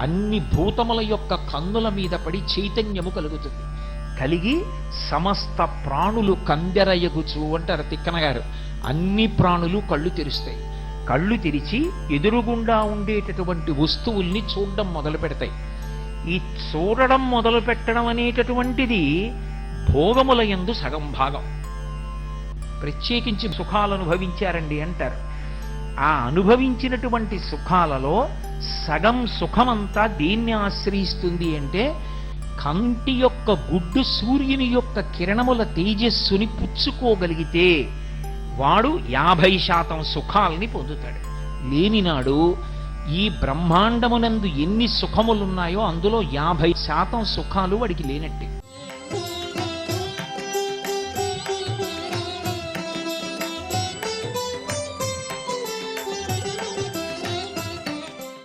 అన్ని భూతముల యొక్క కన్నుల మీద పడి చైతన్యము కలుగుతుంది. కలిగి సమస్త ప్రాణులు కందెరయగుచు అంటారు తిక్కన గారు. అన్ని ప్రాణులు కళ్ళు తెరుస్తాయి. కళ్ళు తెరిచి ఎదురుగుండా ఉండేటటువంటి వస్తువుల్ని చూడడం మొదలు పెడతాయి. ఈ చూడడం మొదలు పెట్టడం అనేటటువంటిది భోగముల యందు సగం భాగం. ప్రత్యేకించి సుఖాలు అనుభవించారండి అంటారు. ఆ అనుభవించినటువంటి సుఖాలలో సగం సుఖమంతా దేన్ని ఆశ్రయిస్తుంది అంటే కంటి యొక్క గుడ్డు సూర్యుని యొక్క కిరణముల తేజస్సుని పుచ్చుకోగలిగితే వాడు 50% సుఖాలని పొందుతాడు. లేనినాడు ఈ బ్రహ్మాండమునందు ఎన్ని సుఖములున్నాయో అందులో 50% సుఖాలు వాడికి లేనట్టే.